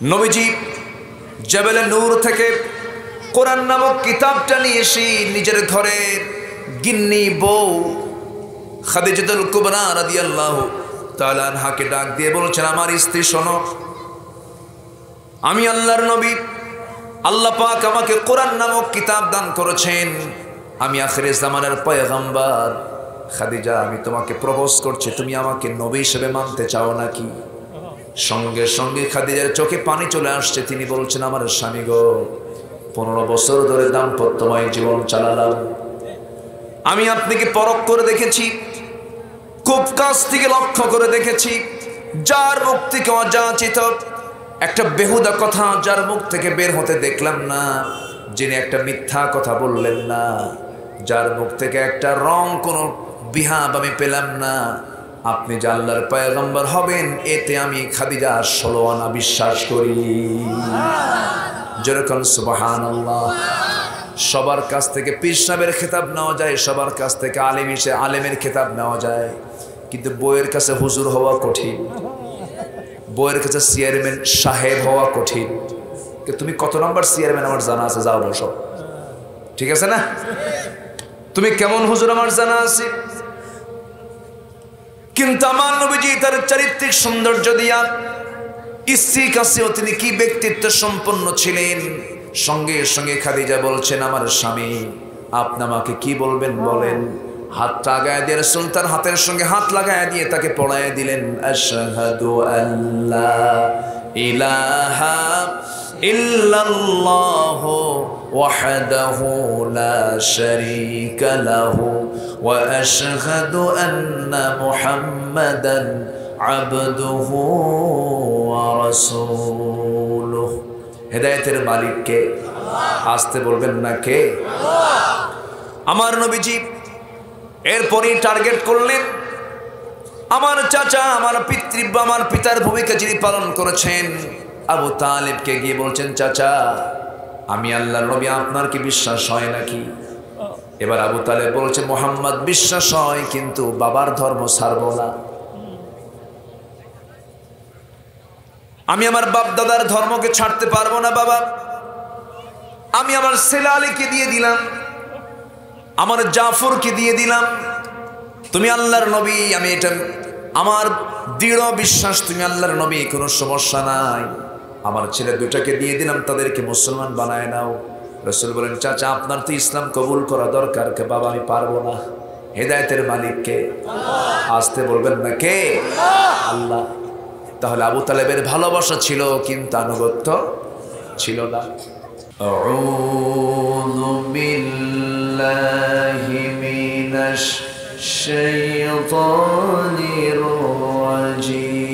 নবীজি জাবেলে নূর থেকে কোরআন নামক কিতাবটা নিয়ে এসে নিজের ঘরের গিন্নি বউ খাদিজাতুল কুবরা রাদিয়াল্লাহু তাআলা আনহাকে ডাক দিয়ে বলছেন, আমার স্ত্রী শোনো, আমি আল্লাহর নবী, আল্লাহ পাক আমাকে কোরআন নামক কিতাব দান করেছেন, আমি আখিরে জামানের পয়গম্বর। খাদিজা, আমি তোমাকে প্রপোজ করছি, তুমি আমাকে নবী হিসেবে মানতে চাও নাকি? সঙ্গে সঙ্গে খাদিজার চোখে পানি চলে আসছে। তিনি বলছেন, আমার স্বামী গো, 15 বছর ধরে দাম্পত্যময় জীবন চালালাম, আমি আপনাকে পরখ করে দেখেছি, খুব কাছ থেকে লক্ষ্য করে দেখেছি, যার মুখ থেকে অযাচিত একটা বেহুদা কথা যার মুখ থেকে বের হতে দেখলাম না, যিনি একটা মিথ্যা কথা বললেন না, যার মুখ থেকে একটা রং কোনো বিহাব আমি পেলাম না, আপনি যে আল্লাহর পয়গম্বর হবেন এতে আমি খাদিজা 16 আনা বিশ্বাস করি। যেরকম সুবহানাল্লাহ। সবার কাছ থেকে পীর সাহেবের খেতাব নেওয়া যায়, সবার কাছ থেকে আলেমের খেতাব নেওয়া যায়, কিন্তু বইয়ের কাছে হুজুর হওয়া কঠিন, বইয়ের কাছে চেয়ারম্যান সাহেব হওয়া কঠিন। তুমি কত নম্বর চেয়ারম্যান আমার জানা আছে, যাও বসো, ঠিক আছে না? তুমি কেমন হুজুর আমার জানা আছে। কিন্তু আমার নবীজি তার চারিত্রিক সৌন্দর্য দিয়া স্ত্রীর কাছেও তিনি কি ব্যক্তিত্ব সম্পন্ন ছিলেন। সঙ্গে সঙ্গে খাদিজা বলছেন, আমার স্বামী, আপনি আমাকে কি বলবেন বলেন। হাতটা আগায় দিয়ে রাসূল তার হাতের সঙ্গে হাত লাগায় দিয়ে তাকে পড়ায় দিলেন, আশহাদু আল্লা ইলাহা ইল্লাল্লাহু ওয়াহদাহু লা শারীকা লাহু ওয়া আশহাদু আন্না মুহাম্মাদান আবদুহু ওয়া রাসূলুহু। হেদায়েতের মালিক কে? আসতে বলবেন না কে? আমার নবীজি এরপরই টার্গেট করলেন আমার চাচা, আমার আমার পিতার ভূমিকা যিনি পালন করেছেন আবু তালেবকে গিয়ে বলছেন, চাচা, আমি আল্লাহর নবী, আপনার কি বিশ্বাস হয় নাকি? এবার আবু তালেব বলছে, মুহাম্মদ বিশ্বাস হয়, কিন্তু বাবার ধর্ম ছাড়বো না, আমি আমার বাপ দাদার ধর্মকে ছাড়তে পারবো না বাবা। আমি আমার ছেলে আলীকে দিয়ে দিলাম, আমার জাফরকে দিয়ে দিলাম, তুমি আল্লাহর নবী, আমি এটা আমার দৃঢ় বিশ্বাস তুমি আল্লাহর নবী, কোনো সমস্যা নাই। আমার ছেলে দুটাকে দিয়ে দিলাম, তাদেরকে মুসলমান বানায় নাও। রাসূল বলেন, চাচা, আপনার তো ইসলাম কবুল করা দরকার। কে? বাবা, আমি পারবো না। হেদায়েতের মালিক কে? আসতে বলবেন না কে? আল্লাহ। তাহলে আবু তালেবের ভালোবাসা ছিল, কিন্তু আনুগত্য ছিল না। আউযু বিল্লাহি মিনাশ শাইতানির রাজীম।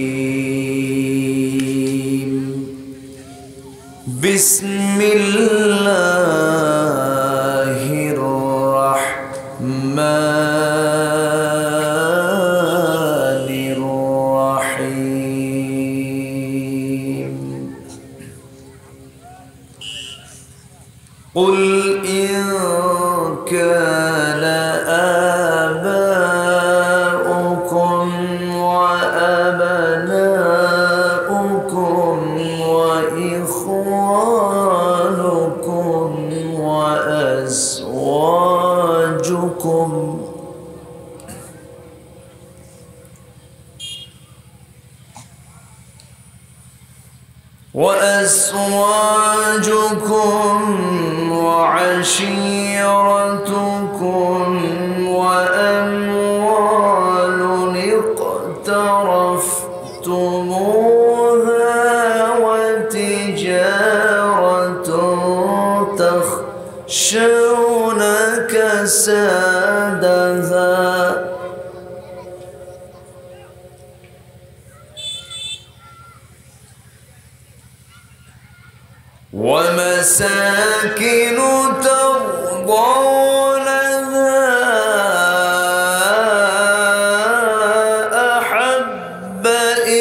বিসমিল্লাহির রাহমানির রাহিম। قل إن كان آباؤكم وأبناؤكم وإخوانكم وأزواجكم وعشيرتكم وأموال اقترفتموها وتجارة تخشون كسادها ومساكن ترضونها أحب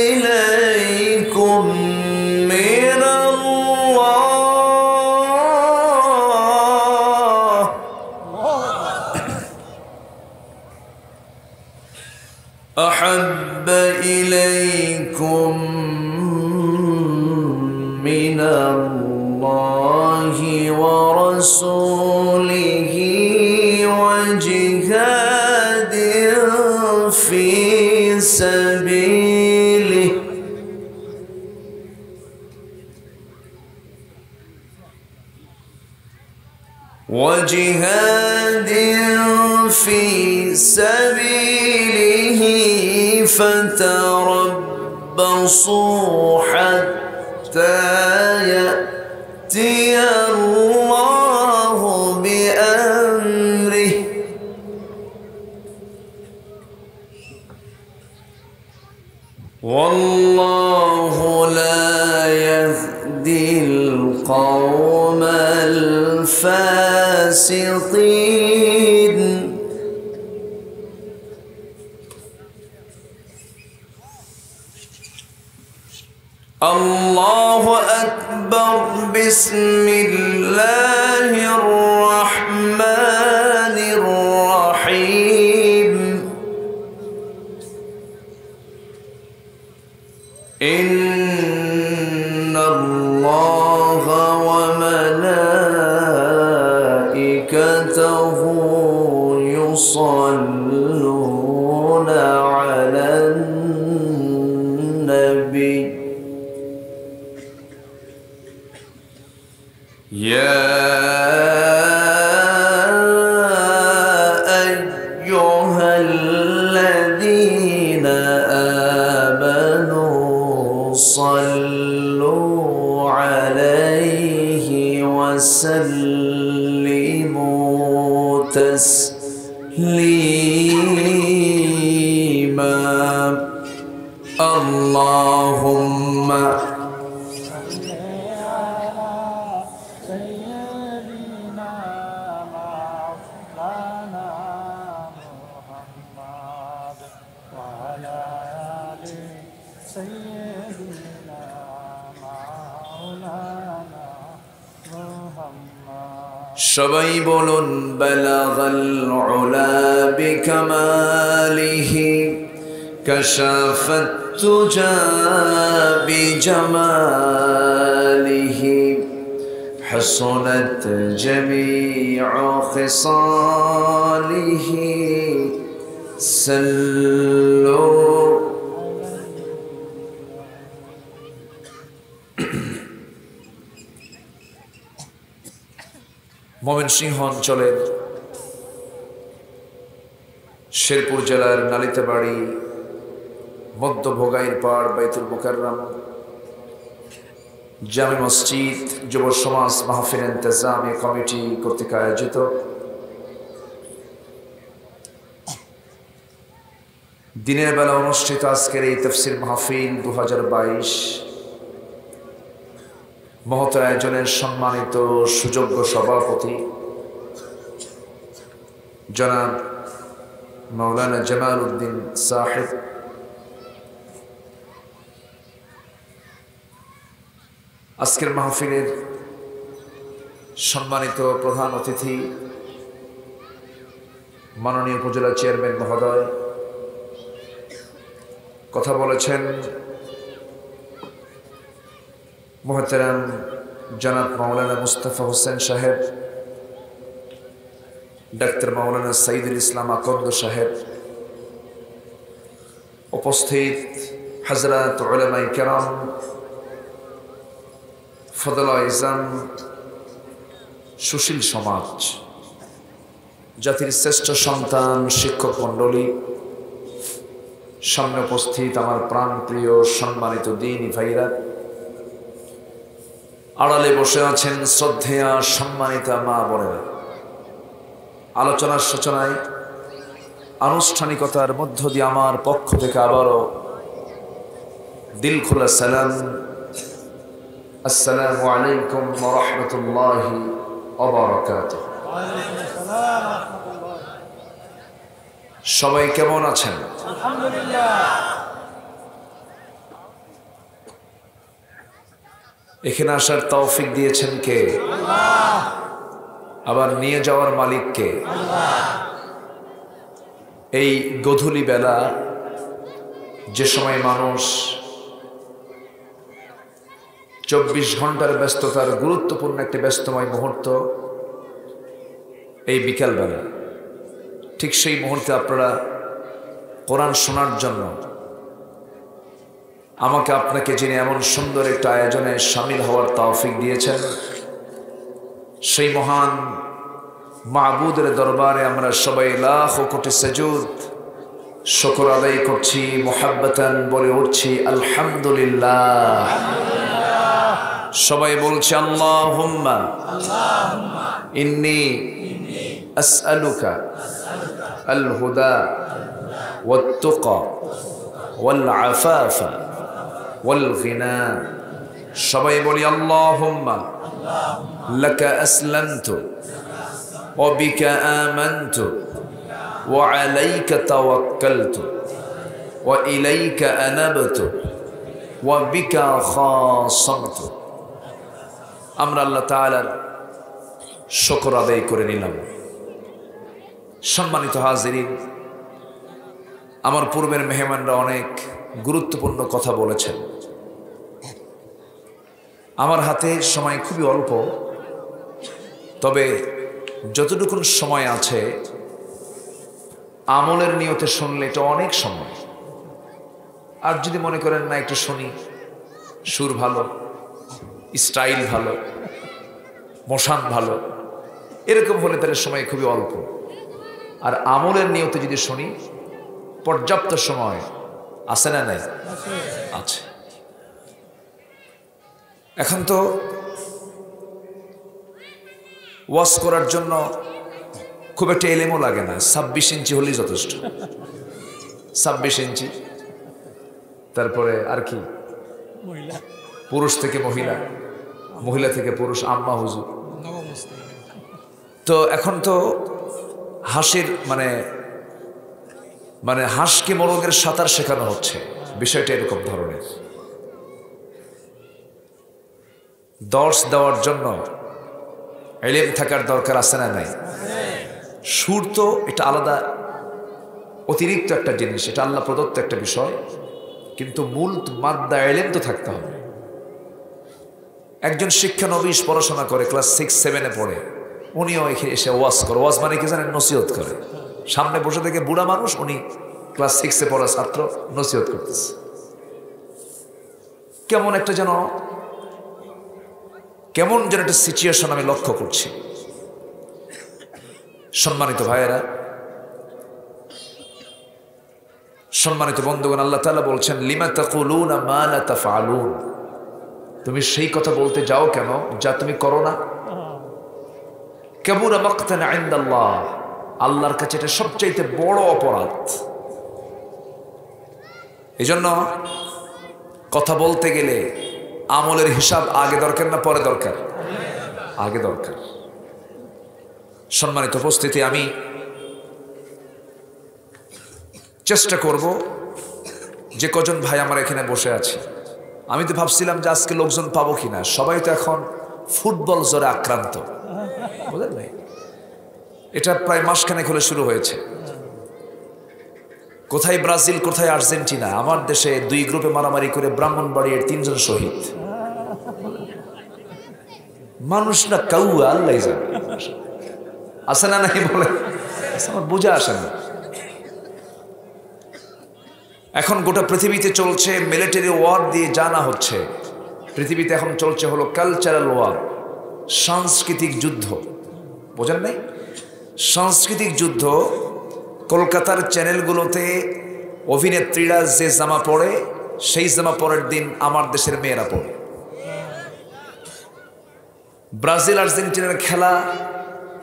إليكم من الله أحب إليكم الله ورسوله وجهاد في سبيله فتربصوا حتى يأتي الله بأمره والله لا يهدي القوم الفاسقين الله أكبر بسم الله الرحمن الرحيم إن الله وملائكته يصلون على النبي يا أيها الذين آمنوا صلوا عليه وسلموا تسليما اللهم সবাই বলুন বালাগাল উলা বিকামালিহি কাশাফাত তুজা বিজামালিহি হাসানাত জামিউ খিসালিহি সাল্লু ময়মনসিংহ অঞ্চলের শেরপুর জেলার নালিতাবাড়ি মধ্য ভোগাইর পাড় বাইতুল মুকাররম জামে মসজিদ যুব সমাজ মাহফিল ইন্তেজামি কমিটি কর্তৃক আয়োজিত দিনের বেলা অনুষ্ঠিত আজকের এই তাফসীর মাহফিল 2022 মহৎ আয়োজনের সম্মানিত সুযোগ্য সভাপতি জনাব মাওলানা জামাল উদ্দিন সাহেব, আজকের মাহফিলের সম্মানিত প্রধান অতিথি মাননীয় উপজেলা চেয়ারম্যান মহোদয়, কথা বলেছেন মোহতারাম জনাব মাওলানা মুস্তাফা হোসেন সাহেব, ডাক্তার মাওলানা সাইদুল ইসলাম আকন্দ সাহেব, উপস্থিত হযরত উলামায়ে কেরাম, ফদলা ইজাম, সুশীল সমাজ, জাতির শ্রেষ্ঠ সন্তান, শিক্ষক মণ্ডলী, সামনে উপস্থিত আমার প্রাণপ্রিয় সম্মানিত দ্বীনী ভাইরা, আড়ালে বসে আছেন শ্রদ্ধেয়া সম্মানিতা মা বোনেরা। আলোচনার সূচনায় আনুষ্ঠানিকতার মধ্য দিয়ে আমার পক্ষ থেকে আবারও দিল খোলা সালাম, আসসালামু আলাইকুম ওয়া রাহমাতুল্লাহি ওয়া বারাকাতুহু। সবাই কেমন আছেন? আলহামদুলিল্লাহ। এখানে আসার তৌফিক দিয়েছেন কে? আল্লাহ। আবার নিয়ে যাওয়ার মালিক কে? আল্লাহ। এই গধূলি বেলা যে সময় মানুষ 24 ঘন্টার ব্যস্ততার গুরুত্বপূর্ণ একটি ব্যস্তময় মুহূর্ত এই বিকালবেলা। ঠিক সেই মুহূর্তে আপনারা কোরআন শোনার জন্য আমাকে আপনাকে যিনি এমন সুন্দর একটা আয়োজনে শামিল হওয়ার তৌফিক দিয়েছেন, সেই মহান মাবুদের দরবারে আমরা সবাই লাখ কোটি সাজুদ শুকর আদায় করছি, মুহাব্বতান বলে উঠছি আলহামদুলিল্লাহ। সবাই বলছে আল্লাহুম্মা ইন্নী আসআলুকা আল হুদা ওয়াত তুকা ওয়াল আফাফা ওয়াল গিনা। সবাই বলি আল্লাহুম্মা লাকা আসলামতু ওয়া বিকা আমানতু ওয়া আলাইকা তাওয়াক্কালতু ওয়া ইলাইকা আনাবতু ওয়া বিকা খাসামতু। আমরা আল্লাহ তাআলার শুকর আদায় করে নিলাম। সম্মানিত হাজিরিন, আমার পূর্বের মেহমানরা অনেক গুরুত্বপূর্ণ কথা বলেছেন। আমার হাতে সময় খুবই অল্প, তবে যতটুকু সময় আছে আমলের নিয়তে শুনলে এটা অনেক সময়। আর যদি মনে করেন না একটু শুনি, সুর ভালো, স্টাইল ভালো, মোশান ভালো, এরকম হলে তাহলে সময় খুবই অল্প। আর আমলের নিয়তে যদি শুনি পর্যাপ্ত সময় আছে না নাই? আছে। এখন তো ওয়াজ করার জন্য খুব একটা এলেমও লাগে না, 26 ইঞ্চি হলেই যথেষ্ট। 26 ইঞ্চি, তারপরে আর কি, পুরুষ থেকে মহিলা, মহিলা থেকে পুরুষ, আম্মা হুজুর। তো এখন তো হাসির মানে হাঁসকে মোরগের সাঁতার শেখানো হচ্ছে, বিষয়টা এরকম ধরনের। দর্শ দেওয়ার জন্য ইলম থাকার দরকার আছে না নাই? সুর তো এটা আলাদা, অতিরিক্ত একটা জিনিস, এটা আল্লাহ প্রদত্ত একটা বিষয়, কিন্তু মূল মাদ্দা ইলম তো থাকতে হবে। একজন শিক্ষানবিশ পড়াশোনা করে, ক্লাস 6-7-এ পড়ে, উনিও এসে ওয়াজ করে। ওয়াজ মানে কি জানেন? নসিহত করে। সামনে বসে থেকে বুড়া মানুষ, উনি ক্লাস 6-এ পড়া ছাত্র নসিহত করতেছে। কেমন যেন একটা সিচুয়েশন আমি লক্ষ্য করছি। সম্মানিত ভাইয়েরা, সম্মানিত বন্ধুগণ, আল্লাহ তাআলা বলছেন লিমা তাকুলুনা মা লা তাফআলুন। তুমি সেই কথা বলতে যাও কেন যা তুমি করো না। কাবুরা মাকতান ইনদাল্লাহ, আল্লাহর কাছে এটা সবচাইতে বড় অপরাধ। এজন্য কথা বলতে গেলে আমলের হিসাব আগে দরকার না পরে দরকার? আগে দরকার। সম্মানিত উপস্থিতি, আমি চেষ্টা করব যে কজন ভাই আমার এখানে বসে আছি, আমি তো ভাবছিলাম যে আজকে লোকজন পাবো কিনা। সবাই তো এখন ফুটবল জ্বরে আক্রান্ত, বুঝলেন ভাই? এটা প্রায় মাসখানেক হলে শুরু হয়েছে। কোথায় ব্রাজিল, কোথায় আর্জেন্টিনা। আমার দেশে 2 গ্রুপে মারামারি করে ব্রাহ্মণবাড়িয়ার 3 জন শহীদ। মানুষ না কাউয়া, আল্লাহ জানে আসে না নাই বলে, আমার বোঝা আসে না। এখন গোটা পৃথিবীতে চলছে মিলিটারি ওয়ার দিয়ে জানা হচ্ছে। পৃথিবীতে এখন চলছে হলো কালচারাল ওয়ার, সাংস্কৃতিক যুদ্ধ। বোঝেন নাই? সাংস্কৃতিক যুদ্ধ। কলকাতার চ্যানেলগুলোতে অভিনেত্রীরা যে জামা পরে, সেই জামা পরের দিন আমার দেশের মেয়েরা পরে। ব্রাজিল আর্জেন্টিনার খেলা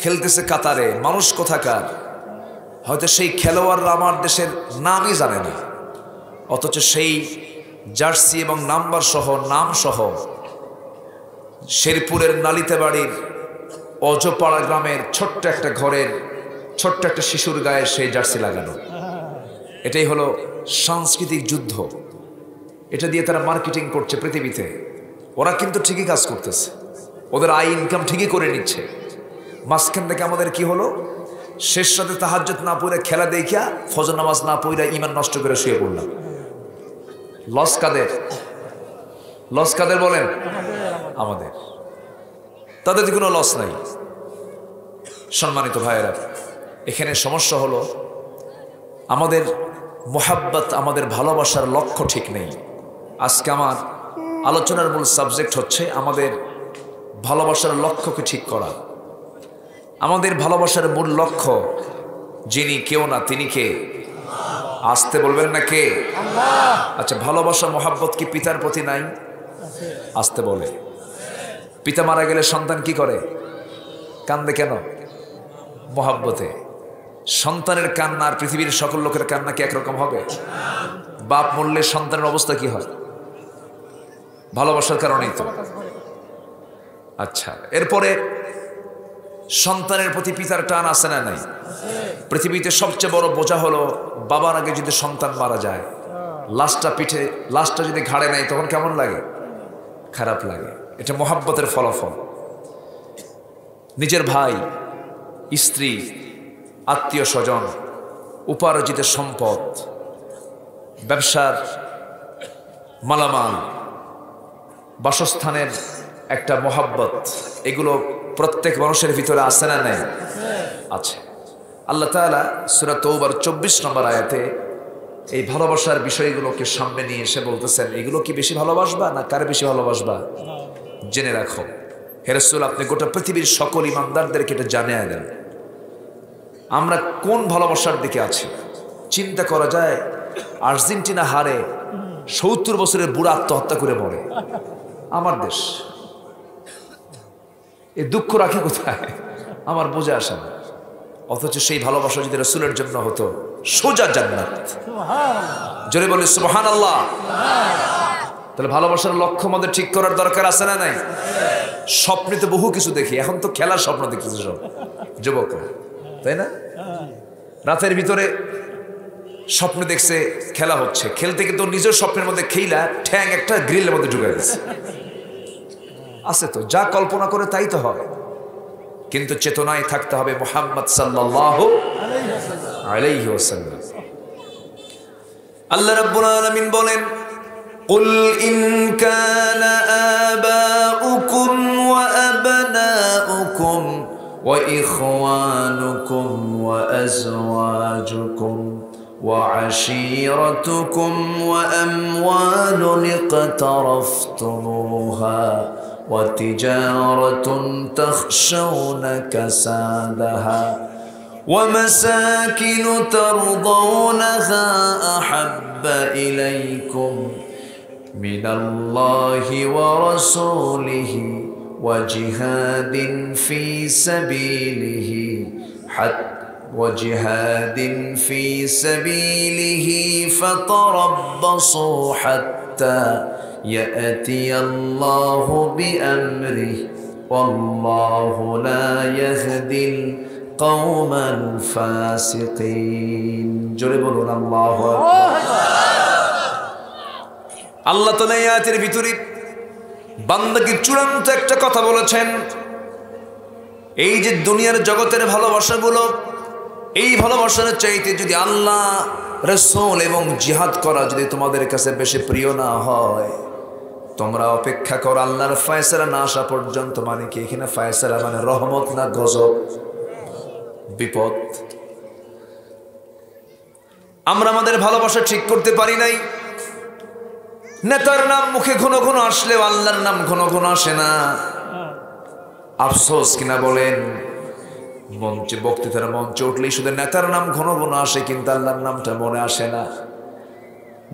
খেলতেছে কাতারে, মানুষ কোথাকার, হয়তো সেই খেলোয়াড়রা আমার দেশের নামই জানে না, অথচ সেই জার্সি এবং নাম্বার সহ, নাম সহ, শেরপুরের নালিতে বাড়ির অজপাড়া গ্রামের ছোট্ট একটা ঘরের ছোট্ট একটা শিশুর গায়ে সেই জার্সি লাগানো। এটাই হলো সাংস্কৃতিক যুদ্ধ। এটা দিয়ে তারা মার্কেটিং করছে পৃথিবীতে। ওরা কিন্তু ঠিকই কাজ করতেছে, ওদের আয় ইনকাম ঠিকই করে নিচ্ছে। মাঝখান থেকে আমাদের কি হলো, শেষ রাতে তাহাজ্জুদ না পড়ে খেলা দেখিয়া ফজর নামাজ না পড়ে ঈমান নষ্ট করে শুয়ে পড়লাম। লস কাদের? লস কাদের বলেন? আমাদের, তাদের কোনো লস নাই। সম্মানিত ভাইয়েরা, এখানে সমস্যা হলো আমাদের মোহাব্বত, আমাদের ভালোবাসার লক্ষ্য ঠিক নেই। আজকে আমার আলোচনার মূল সাবজেক্ট হচ্ছে আমাদের ভালোবাসার লক্ষ্যকে ঠিক করা। আমাদের ভালোবাসার মূল লক্ষ্য যিনি কেউ না, তিনি কে? আসতে বলবেন না কে? আচ্ছা, ভালোবাসা মোহাব্বত কি পিতার প্রতি নাই? আসতে বলে। পিতা মারা গেলে সন্তান কি করে? কান্দে কেন? মোহাব্বতে। সন্তানের কান্না আর পৃথিবীর সকল লোকের কান্না কি একরকম হবে? বাপ মরলে সন্তানের অবস্থা কি হয়? ভালোবাসার কারণেই তো। আচ্ছা, এরপরে সন্তানের প্রতি পিতার টান আছে না নাই? পৃথিবীতে সবচেয়ে বড় বোঝা হলো বাবার আগে যদি সন্তান মারা যায়, লাশটা যদি ঘাড়ে নেয় তখন কেমন লাগে? খারাপ লাগে। এটা মোহাব্বতের ফলাফল। নিজের ভাই, স্ত্রী, আত্মীয় স্বজন, উপার্জিত সম্পদ, ব্যবসার মালামাল, বাসস্থানের একটা মোহাব্বত, এগুলো প্রত্যেক মানুষের ভিতরে আছে না নেই? আছে। আল্লাহ তাআলা সূরা তওবার 24 নম্বর আয়াতে এই ভালোবাসার বিষয়গুলোকে সামনে নিয়ে এসে বলতেছেন, এগুলো কি বেশি ভালোবাসবা না কার বেশি ভালোবাসবা? জেনে রাখো হে রাসূল, আপনি গোটা পৃথিবীর সকল ইমানদারদেরকে এটা জানিয়ে দেন আমরা কোন ভালোবাসার দিকে আছি। চিন্তা করা যায়, আর্জেন্টিনা হারে 70 বছরের বুড়া আত্মহত্যা করে মরে, আমার দেশ। এই দুঃখ রাখি কোথায়? আমার বোঝা আসে না। অথচ সেই ভালোবাসা যদি রাসূলের জন্য হতো, সোজা জান্নাত। জোরে বলি সুবহানাল্লাহ। তাহলে ভালোবাসার লক্ষ্য আমাদের ঠিক করার দরকার আছে না নাই? স্বপ্নে তো বহু কিছু দেখি, এখন তো খেলার স্বপ্ন দেখতেছে সব যুবকরা, তাই না? রাতের ভিতরে স্বপ্ন দেখছে খেলা হচ্ছে, খেলতে কিন্তু নিজের স্বপ্নের মধ্যে খেইলা ঠ্যাং একটা গ্রিলের মধ্যে ঢুকে গেছে। আছে তো, যা কল্পনা করে তাই তো হয়। কিন্তু চেতনায় থাকতে হবে মুহাম্মদ সাল্লাল্লাহু আলাইহি ওয়াসাল্লাম। আল্লাহ রাব্বুল আলামিন বলেন, قل إن كان آباؤكم وأبناؤكم وإخوانكم وأزواجكم وعشيرتكم وأموال اقترفتموها وتجارة تخشون كسادها ومساكن ترضونها أحب إليكم من الله ورسوله وجهاد في سبيله فتربصوا حتى يأتي الله بأمره والله لا يهدي القوم الفاسقين. জোরে বলুন আল্লাহু আকবার। আল্লাহ তাআলা এই আয়াতের ভিতরে বান্দাকে চূড়ান্ত একটা কথা বলেছেন, এই যে দুনিয়ার জগতের ভালোবাসাগুলো, এই ভালোবাসার চাইতে যদি আল্লাহ, রাসূল এবং জিহাদ করা যদি তোমাদের কাছে বেশি প্রিয় না হয়, তোমরা অপেক্ষা করো আল্লাহর ফয়সালা না আসা পর্যন্ত। মানে কি এখানে ফয়সালা মানে রহমত না গজব, বিপদ? আমরা আমাদের ভালোবাসা ঠিক করতে পারি নাই। নেতার নাম মুখে ঘন ঘন আসলেও আল্লাহর নাম ঘন ঘন আসে না। আফসোস কিনা বলেন, মঞ্চে বক্তৃতার মঞ্চে উঠলেই শুধু নেতার নাম ঘন ঘন আসে, কিন্তু আল্লাহর নামটা মনে আসে না।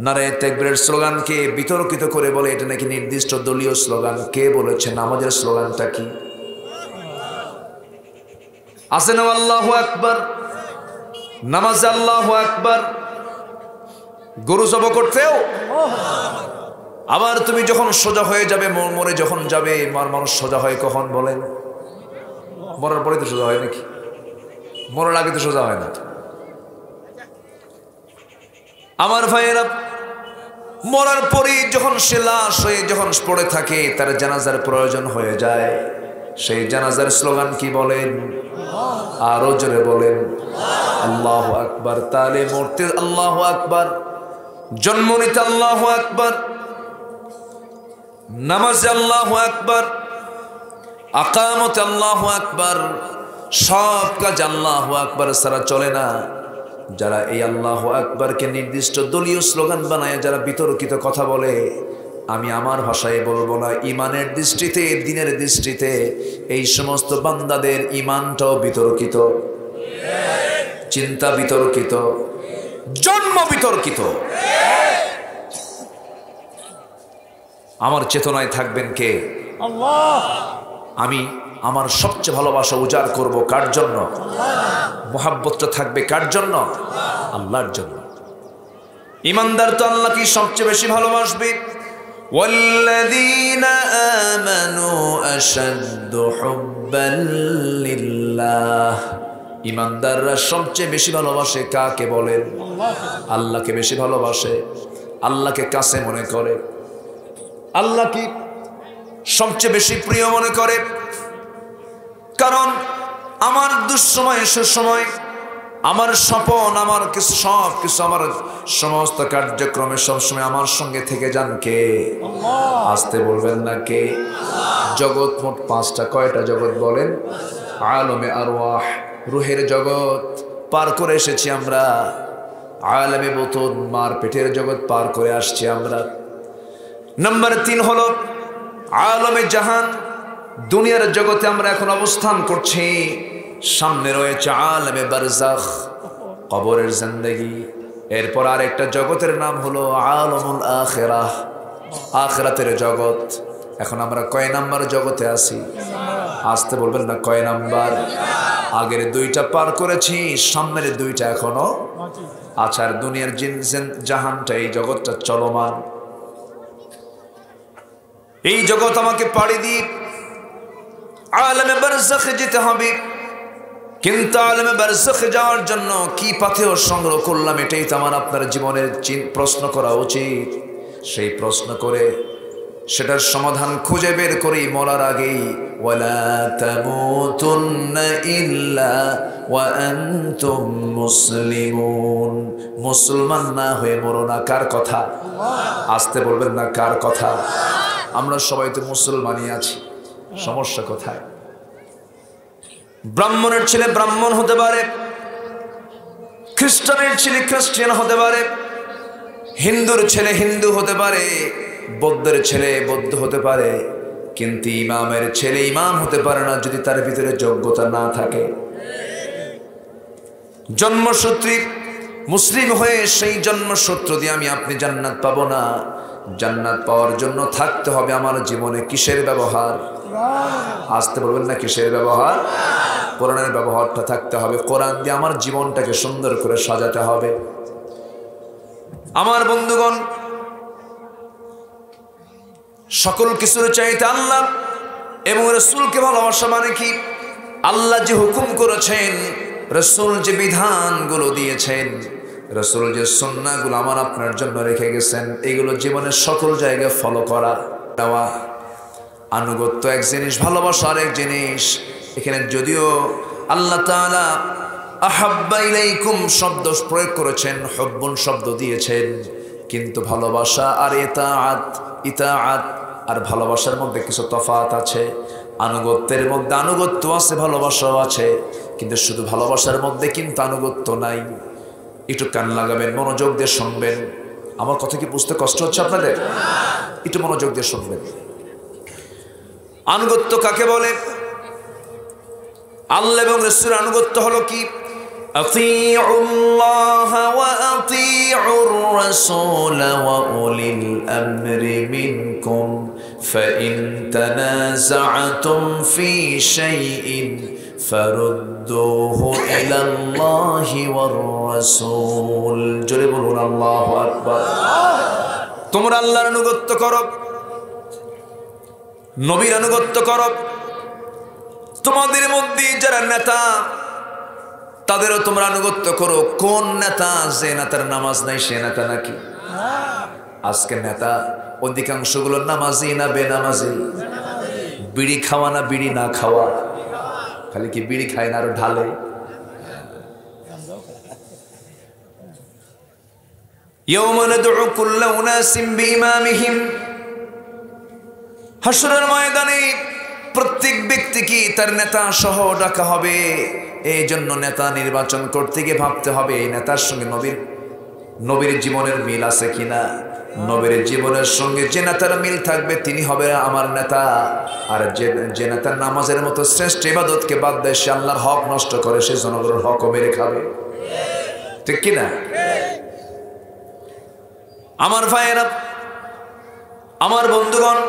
নারায়ে তাকবীরের স্লোগানকে বিতর্কিত করে বলে এটা নাকি নির্দিষ্ট দলীয় স্লোগান। কে বলেছেন? আমাদের স্লোগানটা কি? আছে না আল্লাহু আকবার, নামাজে আল্লাহু আকবার, গরু জবাই করতেও। আবার তুমি যখন সোজা হয়ে যাবে, মরে যখন যাবে, মানুষ সোজা হয় কখন বলেন? মরার পরে তো সোজা হয় নাকি? মরার আগে তো সোজা হয় না। আমার ভাইয়েরা, মরার পরে যখন সে লাশ হয়ে যখন পড়ে থাকে, তার জানাজার প্রয়োজন হয়ে যায়, সেই জানাজার স্লোগান কি বলেন? আরো জোরে বলেন আল্লাহু আকবার। তাহলে মরতে আল্লাহু আকবার, জন্ম নিতে আল্লাহু আকবার, নামাজে আল্লাহু আকবার, আকামতে আল্লাহু আকবার, সব কাজ আল্লাহু আকবার ছাড়া চলে না। যারা এই আল্লাহু আকবারকে নির্দিষ্ট দলীয় স্লোগান বানায়, যারা বিতর্কিত কথা বলে, আমি আমার ভাষায় বলবো না, ইমানের দৃষ্টিতে, দ্বীনের দৃষ্টিতে এই সমস্ত বান্দাদের ইমানটাও বিতর্কিত, চিন্তা বিতর্কিত, জন্ম বিতর্কিত। আমার চেতনায় থাকবেন কে? আল্লাহ। আমি আমার সবচেয়ে ভালোবাসা উজাড় করব কার জন্য? মোহাব্বতটা থাকবে কার জন্য? আল্লাহর জন্য। ইমানদার তো আল্লাহকে সবচেয়ে বেশি ভালোবাসবে। ওয়াল্লাযীনা আমানু আশাদ্দু হুব্বান লিল্লাহ। ইমানদাররা সবচেয়ে বেশি ভালোবাসে কাকে বলেন? আল্লাহকে বেশি ভালোবাসে, আল্লাহকে কাছে মনে করে, আল্লাহ কি সবচেয়ে বেশি প্রিয় মনে করে। কারণ আমার দুঃসময় সুসময়, আমার স্বপন, আমার কিছু সব কিছু, আমার সমস্ত কার্যক্রমে সবসময় আমার সঙ্গে থেকে যান কে? আসতে বলবেন না কে? জগৎ মোট পাঁচটা। কয়টা জগৎ বলেন? আলমে আরওয়াহ, রুহের জগৎ পার করে এসেছি আমরা। আলমে বুতুন, মার পেটের জগৎ পার করে আসছি আমরা। নাম্বার 3 হলো আলমে জাহান, দুনিয়ার জগতে আমরা এখন অবস্থান করছি। সামনে রয়েছে আলমে বারজাখ, কবরের জিন্দেগি। এরপর আরেকটা জগতের নাম হলো আলমুল আখিরাহ, আখিরাতের জগৎ। এখন আমরা কয় নাম্বার জগতে আছি? আসতে বলবেন না কয় নাম্বার? আগের 2টা পার করেছি, সামনের 2টা এখনো আছে। আর দুনিয়ার জাহানটা, এই জগৎটা চলমান। এই জগৎ আমাকে পাড়ি দিয়ে আলমে বারজাখে যেতে হবে। কিন্তু আলমে বারজাখে যাওয়ার জন্য কি পাথেয় সংগ্রহ করলাম, এটাই তো আমার আপনার জীবনের প্রশ্ন করা উচিত। সেই প্রশ্ন করে সেটার সমাধান খুঁজে বের করি মরার আগেই। ওয়ালা তামুতুন্না ইল্লা ওয়া আনতুম মুসলিমুন। মুসলমান না হয়ে মরো না। কার কথা? আসতে বলবেন না কার কথা? আমরা সবাই তো মুসলমানই আছি, সমস্যা কোথায়? ব্রাহ্মণের ছেলে ব্রাহ্মণ হতে পারে, খ্রিস্টানের ছেলে খ্রিস্টান হতে পারে, হিন্দুর ছেলে হিন্দু হতে পারে, বৌদ্ধের ছেলে বৌদ্ধ হতে পারে, কিন্তু ইমামের ছেলে ইমাম হতে পারে না যদি তার ভিতরে যোগ্যতা না থাকে। জন্মসূত্রে মুসলিম হয়ে সেই জন্মসূত্র দিয়ে আমি আপনি জান্নাত পাবো না। জান্নাত পাওয়ার জন্য থাকতে হবে আমার জীবনে কিসের ব্যবহার? আসতে বলবেন না কিসের ব্যবহার? কোরআনের ব্যবহারটা থাকতে হবে। কোরআন দিয়ে আমার জীবনটাকে সুন্দর করে সাজাতে হবে। আমার বন্ধুগণ, সকল কিছুর চাইতে আল্লাহ এবং রাসূলকে ভালোবাসা মানে কি? আল্লাহ যে হুকুম করেছেন, রাসূল যে বিধানগুলো দিয়েছেন, রাসূল যে সুন্নাহগুলো আমার আপনার জন্য রেখে গেছেন, এগুলো জীবনের সকল জায়গায় ফলো করা। দেওয়া আনুগত্য এক জিনিস, ভালোবাসা আরেক জিনিস। এখানে যদিও আল্লাহ তাআলা আহাব্বা ইলাইকুম শব্দ প্রয়োগ করেছেন, হুব্বুন শব্দ দিয়েছেন, কিন্তু ভালোবাসা আর ইতাআত আর ভালোবাসার মধ্যে কিছু তফাৎ আছে। আনুগত্যের মধ্যে আনুগত্য আছে, ভালোবাসাও আছে, কিন্তু শুধু ভালোবাসার মধ্যে কিন্তু আনুগত্য নাই। একটু কান লাগাবেন, মনোযোগ দিয়ে শুনবেন। আমার কথা কি বুঝতে কষ্ট হচ্ছে আপনাদের? একটু মনোযোগ দিয়ে শুনবেন। আনুগত্য কাকে বলে? আল্লাহ এবং রাসূলের আনুগত্য হলো কি? আতিউল্লাহ ওয়া আতিউর রাসূল ওয়া উলিল আমরি মিনকুম ফাইন তানাযাআতুম ফি শাইইন ফারুদ্দুহু ইলাল্লাহি ওয়ার রাসূল। জোরে বলুন আল্লাহু আকবার। তোমরা আল্লাহর আনুগত্য করো, নবীর আনুগত্য করো। তোমাদের মধ্যে যারা নেতা তাদেরও তোমরা আনুগত্য করো। কোন নেতা? যে নেতার নামাজ নাই সে নেতা নাকি? আজকে নেতা অধিকাংশগুলো নামাজি না বেনামাজি? বিড়ি খাওয়া না বিড়ি না খাওয়া? খালি কি বিড়ি খায় না আরো ঢালে? ইয়াওমা নাদউ কুল্লা উনাসিম বিইমামিহিম। হাসরের ময়দানে প্রত্যেক ব্যক্তিকে তার নেতা সহ ডাকা হবে। এই জন্য নেতা নির্বাচন করতে গিয়ে ভাবতে হবে এই নেতার সঙ্গে নবীর জীবনের মিল আছে কিনা। নবীর জীবনের সঙ্গে যে নেতার মিল থাকবে তিনি হবে আমার নেতা। আর যে নেতার নামাজের মতো শ্রেষ্ঠ ইবাদতকে বাদ দেয়, সে আল্লাহর হক নষ্ট করে, সে জনগণের হক মেরে খাবে। ঠিক কিনা? আমার ভাইয়েরা, আমার বন্ধুগণ,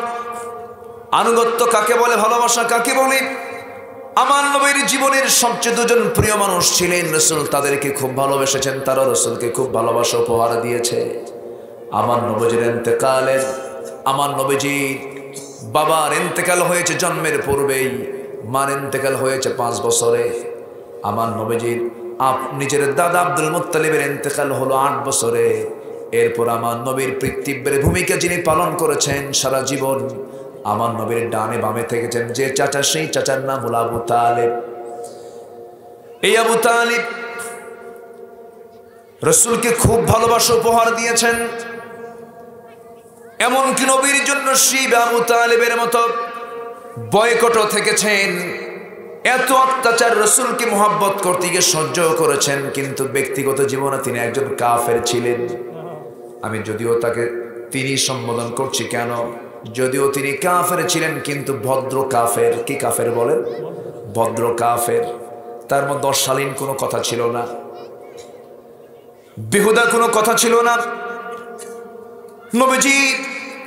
আনুগত্য কাকে বলে, ভালোবাসা কাকে বলে? আমার নবীর জীবনের সবচেয়ে দুজন প্রিয় মানুষ ছিলেন রাসূল, তাদেরকে খুব ভালোবেসেছেন, তারা রাসূলকে খুব ভালোবাসা উপহার দিয়েছে। আমার নবীর ইন্তেকালের, আমার নবীজির বাবার ইন্তেকাল হয়েছে জন্মের পূর্বেই, মার ইন্তেকাল হয়েছে 5 বছরে। আমার নবীজির নিজের দাদা আব্দুল মুত্তালিবের ইন্তেকাল হলো 8 বছরে। এরপর আমার নবীর পিতৃব্যের ভূমিকা যিনি পালন করেছেন সারা জীবন, আমার নবীর ডানে বামে থেকেছেন যে চাচা, সেই চাচার নাম হলো আবু তালেব। এই আবু তালেব রাসূলকে খুব ভালোবাসা উপহার দিয়েছেন। এমনকি নবীর জন্য শিব আবু তালেবের মতো বয়কটও থেকেছেন। এত অত্যাচার রাসূলকে মোহাব্বত করতে গিয়ে সহ্য করেছেন, কিন্তু ব্যক্তিগত জীবনে তিনি একজন কাফের ছিলেন। আমি যদিও তাকে তিনি সম্বোধন করছি কেন, যদিও তিনি কাফের ছিলেন কিন্তু ভদ্র কাফের। কি কাফের বলেন? ভদ্র কাফের। তার মধ্যে অশালীন কোনো কথা ছিল না, বেহুদা কোনো কথা ছিল না। নবীজি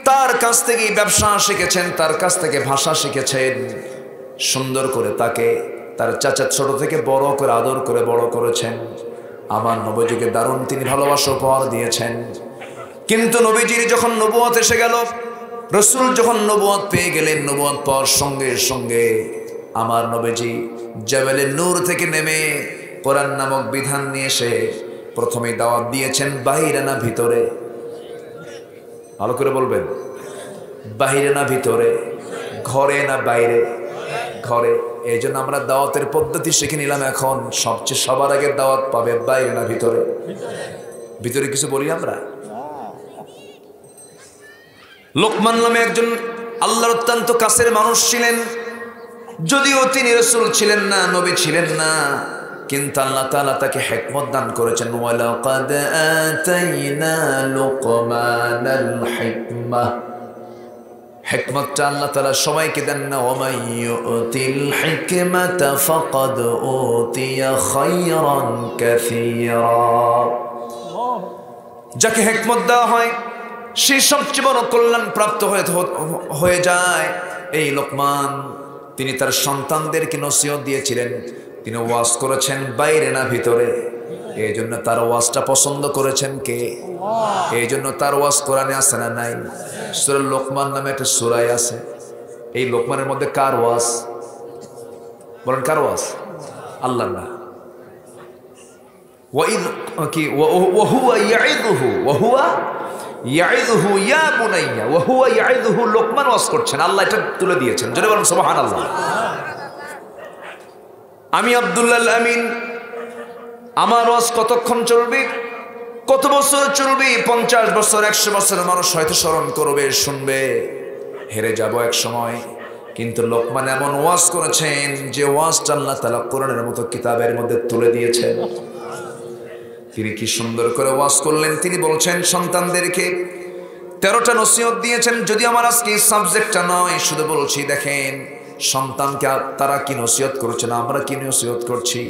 তার কাছ থেকে ব্যবসা শিখেছেন, তার কাছ থেকে ভাষা শিখেছেন। সুন্দর করে তাকে তার চাচা ছোট থেকে বড় করে আদর করে বড় করেছেন। আমার নবীজিকে দারুণ তিনি ভালোবাসা উপহার দিয়েছেন। কিন্তু নবীজির যখন নবুয়ত এসে গেল, রাসূল যখন নবুয়ত পেয়ে গেলেন, নবুয়ত পাওয়ার সঙ্গে সঙ্গে আমার নবীজি জাবালে নূর থেকে নেমে কোরআন নামক বিধান নিয়ে এসে প্রথমে দাওয়াত দিয়েছেন বাহিরে না ভিতরে? ভালো করে বলবেন, বাহিরে না ভিতরে, ঘরে না বাইরে? ঘরে। এই জন্য আমরা দাওয়াতের পদ্ধতি শিখে নিলাম। এখন সবার আগে দাওয়াত পাবে বাইরে না ভিতরে? ভিতরে কিছু বলি আমরা? লোকমান নামে একজন আল্লাহর অত্যন্ত কাছের মানুষ ছিলেন, যদিও তিনি রাসূল ছিলেন না, নবী ছিলেন না, কিন্তু আল্লাহ তাআলা তাকে হিকমত দান করেছেন। ওয়ালাকাদ আতাইনা লুকমানাল হিকমাহ। হিকমতটা আল্লাহ তাআলা সবাইকে দেন না। ওয়ামাই ইউতিল হিকমাতা ফাকাদ উতিয়া খায়রান কাসীরা। যাকে হিকমত দেওয়া হয় সে সবচেয়ে বড় কল্যাণ প্রাপ্ত হয়ে যায়। এই লোকমান তিনি তার সন্তানদেরকে নসিহত দিয়েছিলেন, তিনি ওয়াজ করেছেন বাইরে না ভিতরে। এই জন্য তার ওয়াজটা পছন্দ করেছেন কে? এই জন্য তার ওয়াজ কোরআনে আছে না নাই? সূরা লোকমান নামে একটা সূরা আছে। এই লোকমানের মধ্যে কার ওয়াজ বলেন? কার ওয়াজ? আল্লাহর না। ওয়াহুয়া ইয়াইদুহু ইয়া বুনাইয়া ওয়াহুয়া ইয়াইদুহু। লোকমান ওয়াজ করছেন, আল্লাহ এটা তুলে দিয়েছেন। জোরে বলেন সুবহানাল্লাহ। আমি আব্দুল্লাহ আমিন, আমার ওয়াজ কতক্ষণ চলবে, কত বছর চলবে? 50 বছর, 100 বছর মানুষ হয়তো স্মরণ করবে, শুনবে, হেরে যাব এক সময়। কিন্তু লোকমান এমন ওয়াজ করেছেন যে ওয়াজটা আল্লাহ তাআলা কোরআনের মতো কিতাবের মধ্যে তুলে দিয়েছেন। তিনি কি সুন্দর করে ওয়াজ করলেন! তিনি বলছেন সন্তানদেরকে 13টা নসিহত দিয়েছেন। যদি আমার আজকে সাবজেক্টটা নয়, শুধু বলছি দেখেন সন্তানকে তারা কি নসিহত করেছেন, আমরা কি নসিহত করছি।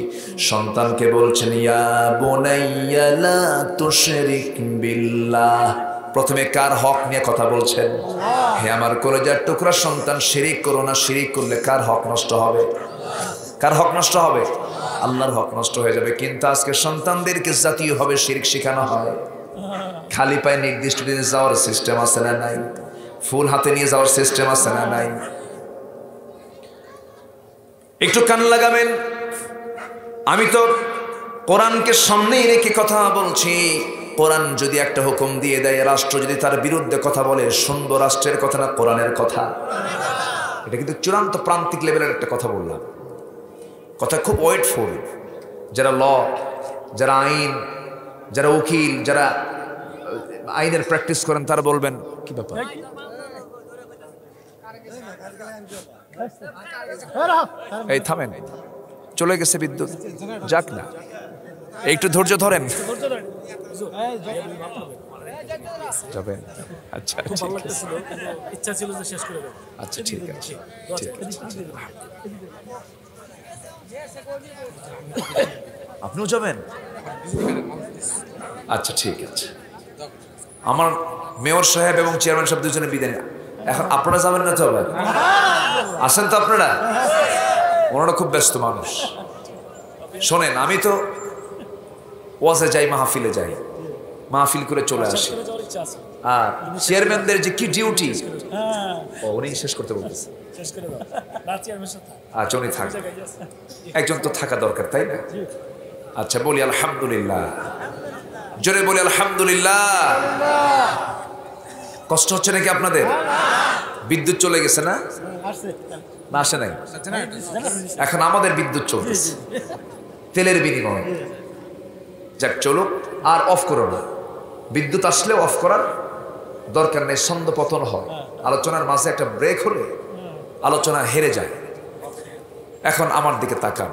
সন্তানকে বলছেন ইয়া বুনাইয়া লা তুশরিক বিল্লাহ। প্রথমে কার হক নিয়ে কথা বলছেন? হে আমার কলেজার টুকরা সন্তান, শিরিক করো না। শিরিক করলে কার হক নষ্ট হবে? কার হক নষ্ট হবে? আল্লাহর হক নষ্ট হয়ে যাবে। কিন্তু আজকে সন্তানদেরকে জাতীয়ভাবে শিরক শেখানো হয়। খালি পায়ে নির্দিষ্ট দিনে যাওয়ার সিস্টেম আছে না নাই? ফুল হাতে নিয়ে যাওয়ার সিস্টেম আছে না নাই? একটু কান লাগাবেন। আমি তো কোরআনকে সামনেই রেখে কথা বলছি। কোরআন যদি একটা হুকুম দিয়ে দেয়, রাষ্ট্র যদি তার বিরুদ্ধে কথা বলে, শুনবো রাষ্ট্রের কথা না কোরআনের কথা? এটা কিন্তু চূড়ান্ত প্রান্তিক লেভেলের একটা কথা বললাম। কথা খুব ওয়েটফুল। যারা যারা আইন, যারা উকিল, যারা আইনের প্র্যাকটিস করেন তারা বলবেন কি ব্যাপার? এই থামেন, চলে গেছে বিদ্যুৎ, যাক না, একটু ধৈর্য ধরেন। যাবেন? আচ্ছা ইচ্ছা ছিল যে শেষ করে দেব। আচ্ছা ঠিক আছে, ঠিক আছে। আপনিও যাবেন? আচ্ছা ঠিক আছে। আমার মেয়র সাহেব এবং চেয়ারম্যান সাহেব দুজনে বিদায়। এখন আপনারা যাবেন না তো? আবার আসেন তো আপনারা, ওনারা খুব ব্যস্ত মানুষ। শোনেন, আমি তো ওয়াজে যাই, মাহফিলে যাই, মাহফিল করে চলে আসি। আর চেয়ারম্যানদের যে কি ডিউটি, উনি শেষ করতে বলতেছে। আচ্ছা উনি থাক, একজন তো থাকা দরকার, তাই না? আচ্ছা বলি আলহামদুলিল্লাহ, জোরে বলি আলহামদুলিল্লাহ। কষ্ট হচ্ছে নাকি আপনাদের? বিদ্যুৎ চলে গেছে না? না আসে নাই? এখন আমাদের বিদ্যুৎ চলতেছে তেলের বিনিময়ে। যাক চলুক, আর অফ করো না। বিদ্যুৎ আসলে অফ করার দরকার নেই, ছন্দ পতন হয়। আলোচনার মাঝে একটা ব্রেক হলে আলোচনা হেরে যায়। এখন আমার দিকে তাকান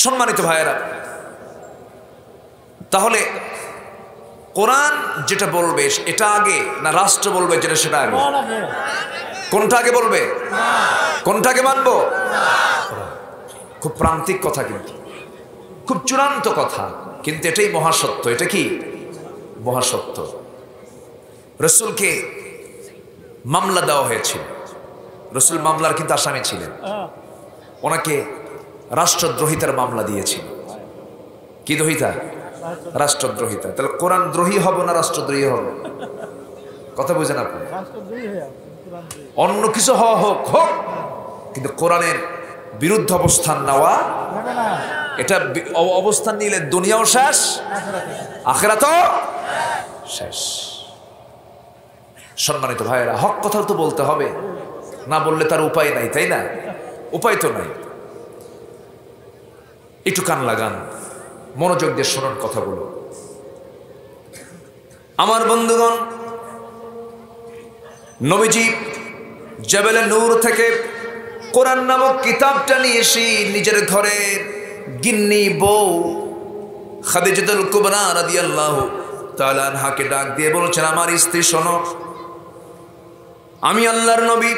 সম্মানিত ভাইয়েরা। তাহলে কোরআন যেটা বলবে এটা আগে না রাষ্ট্র বলবে যেটা সেটা আগে? কোনটা আগে বলবে? কোনটা আগে মানবো? খুব প্রান্তিক কথা, কিন্তু খুব চূড়ান্ত কথা, কিন্তু এটাই মহাসত্য। এটা কি মহাসত্য? রসুলকে মামলা দেওয়া হয়েছিল, রসুল মামলার কিন্তু আসামি ছিলেন। ওনাকে রাষ্ট্রদ্রোহিতার মামলা দিয়েছিল। কি দ্রোহিতা? রাষ্ট্রদ্রোহিতা। তাহলে কোরআন দ্রোহী হব না রাষ্ট্রদ্রোহী হব? কথা বুঝেন আপনি? অন্য কিছু হওয়া হোক হোক, কিন্তু কোরআনের বিরুদ্ধে অবস্থান নেওয়া, এটা অবস্থান নিলে দুনিয়াও শেষ, আখিরাতও শেষ। সম্মানিত ভাইয়েরা, হক কথা তো বলতে হবে, না বললে তার উপায় নাই, তাই না? উপায় তো নাই। একটু কান লাগান, মনোযোগ দিয়ে শোনার কথাগুলো। আমার বন্ধুগণ, নবীজি জাবেলে নূর থেকে কোরআন নামক কিতাবটা নিয়ে এসে নিজের ঘরে গিন্নি বউ খাদিজাতুল কুবরা রাদিয়াল্লাহু তাআলা আনহাকে ডাক দিয়ে বলছেন, আমার স্ত্রী শোনো, আমি আল্লাহর নবী,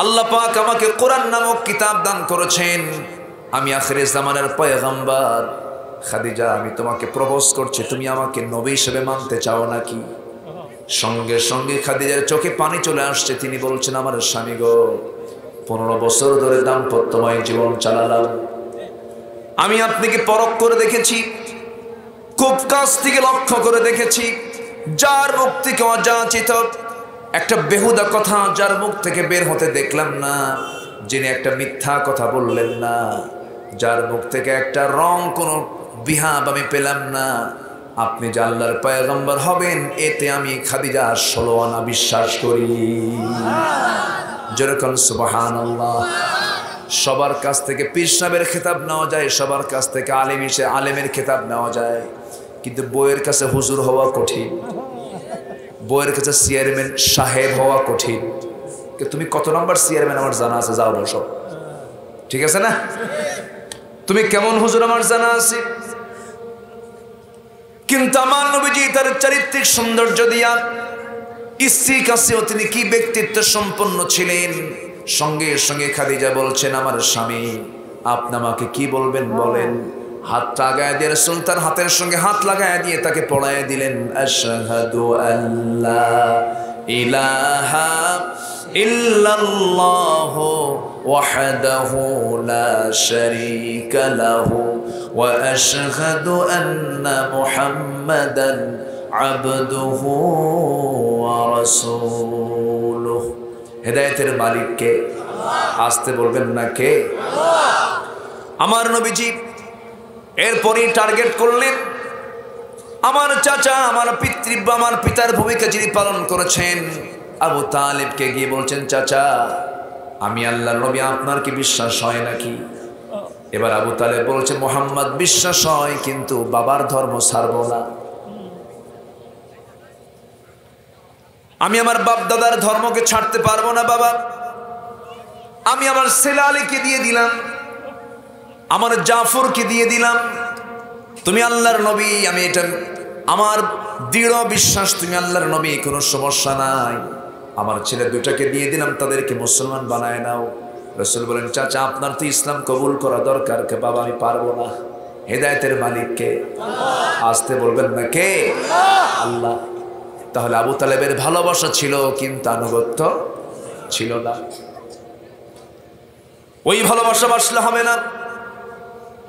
আল্লাহ পাক আমাকে কোরআন নামক কিতাব দান করেছেন, আমি আখিরের জামানার পয়গম্বর। খাদিজা, আমি তোমাকে প্রপোজ করছি, তুমি আমাকে নবী হিসেবে মানতে চাও নাকি? সঙ্গে সঙ্গে খাদিজার চোখে পানি চলে আসছে। তিনি বলছেন, আমার স্বামী গো, 15 বছর ধরে দাম্পত্যময় জীবন চালালাম, আমি আপনাকে পরখ করে দেখেছি, খুব কাছ থেকে লক্ষ্য করে দেখেছি, যার মুখ থেকে অযাচিত একটা বেহুদা কথা যার মুখ থেকে বের হতে দেখলাম না, যিনি একটা মিথ্যা কথা বললেন না, যার মুখ থেকে একটা রং কোনো বিহাব আমি পেলাম না। আপনি যে আল্লাহর পয়গম্বর হবেন, এতে আমি খাদিজা 16 আনা বিশ্বাস করি। যেরকম সুবহানাল্লাহ। সবার কাছ থেকে পীর সাহেবের খেতাব নেওয়া যায়, সবার কাছ থেকে আলেমের খেতাব নেওয়া যায়, কিন্তু বইয়ের কাছে হুজুর হওয়া কঠিন, বইয়ের কাছে চেয়ারম্যান সাহেব হওয়া কঠিন। তুমি কত নম্বর চেয়ারম্যান আমার জানা আছে, যাও বসো, ঠিক আছে না? তুমি কেমন হুজুর আমার জানা আছে। কিন্তু আমার নবীজি তার চারিত্রিক সৌন্দর্য দিয়া স্ত্রীর কাছেও তিনি কি ব্যক্তিত্ব সম্পন্ন ছিলেন। সঙ্গে সঙ্গে খাদিজা বলছেন, আমার স্বামী, আপনি আমাকে কি বলবেন বলেন। হাতটা আগায় দিয়ে রাসূল তার হাতের সঙ্গে হাত লাগায় দিয়ে তাকে পড়ায় দিলেন, আশহাদু আল্লা ইলাহা ইল্লাল্লাহু ওয়াহদাহু লা শারীকা লাহু ওয়া আশহাদু আন্না মুহাম্মাদান আবদুহু ওয়া রাসূলুহু। হেদায়েতের মালিক কে? আসতে বলবেন না কে? আমার নবীজি এরপরই টার্গেট করলেন আমার চাচা, আমার আমার পিতার ভূমিকা যিনি পালন করেছেন আবু তালেবকে গিয়ে বলছেন, চাচা, আমি আল্লাহর নবী, আপনার কি বিশ্বাস হয় নাকি? এবার আবু তালেব বলছে, মুহাম্মদ বিশ্বাস হয়, কিন্তু বাবার ধর্ম ছাড়বো না। আমি আমার বাপ দাদার ধর্মকে ছাড়তে পারবো না বাবা, আমি আমার ছেলে আলীকে দিয়ে দিলাম, আমার জাফরকে দিয়ে দিলাম, তুমি আল্লাহর নবী, আমি এটা আমার দৃঢ় বিশ্বাস তুমি আল্লাহর নবী, কোনো সমস্যা নাই, আমার ছেলে দুটাকে দিয়ে দিলাম, তাদেরকে মুসলমান বানায় নাও। রাসূল বলেন, চাচা আপনার তো ইসলাম কবুল করা দরকার। কে বাবা, আমি পারবো না। হেদায়েতের মালিক কে? আসতে বলবেন না কে? আল্লাহ। তাহলে আবু তালেবের ভালোবাসা ছিল কিন্তু আনুগত্য ছিল না। ওই ভালোবাসা বাসলে হবে না,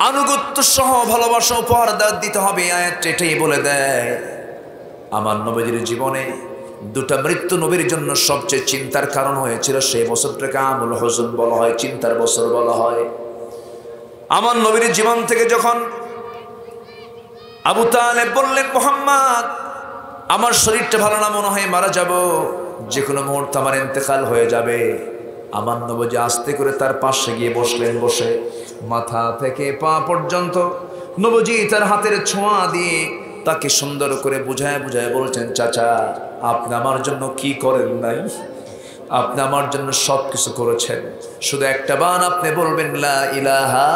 আনুগত্য সহ ভালোবাসা উপহার দিতে হবে। আয়াত এটাই বলে দেয়। আমার নবীর জীবনে দুটা মৃত্যু নবীর জন্য সবচেয়ে চিন্তার কারণ হয়েছিল। সেই বছরটাকে আমুল হুজুন বলা হয়, চিন্তার বছর বলা হয়। আমার নবীর জীবন থেকে যখন আবু তালেব বললেন, মুহাম্মদ আমার শরীরটা ভালো না, মনে হয় মারা যাব, যে কোনো মুহূর্তে আমার ইন্তেকাল হয়ে যাবে। আমার নবী আস্তে করে তার পাশে গিয়ে বসলেন। বসে মাথা থেকে পা পর্যন্ত নবীজি তার হাতের ছোঁয়া দিয়ে তাকে সুন্দর করে বুঝায় বুঝায় বলছেন, চাচা আপনি আমার জন্য কি করেন নাই? আপনি আমার জন্য সব কিছু করেছেন, শুধু একটা বার আপনি বলবেন লা ইলাহা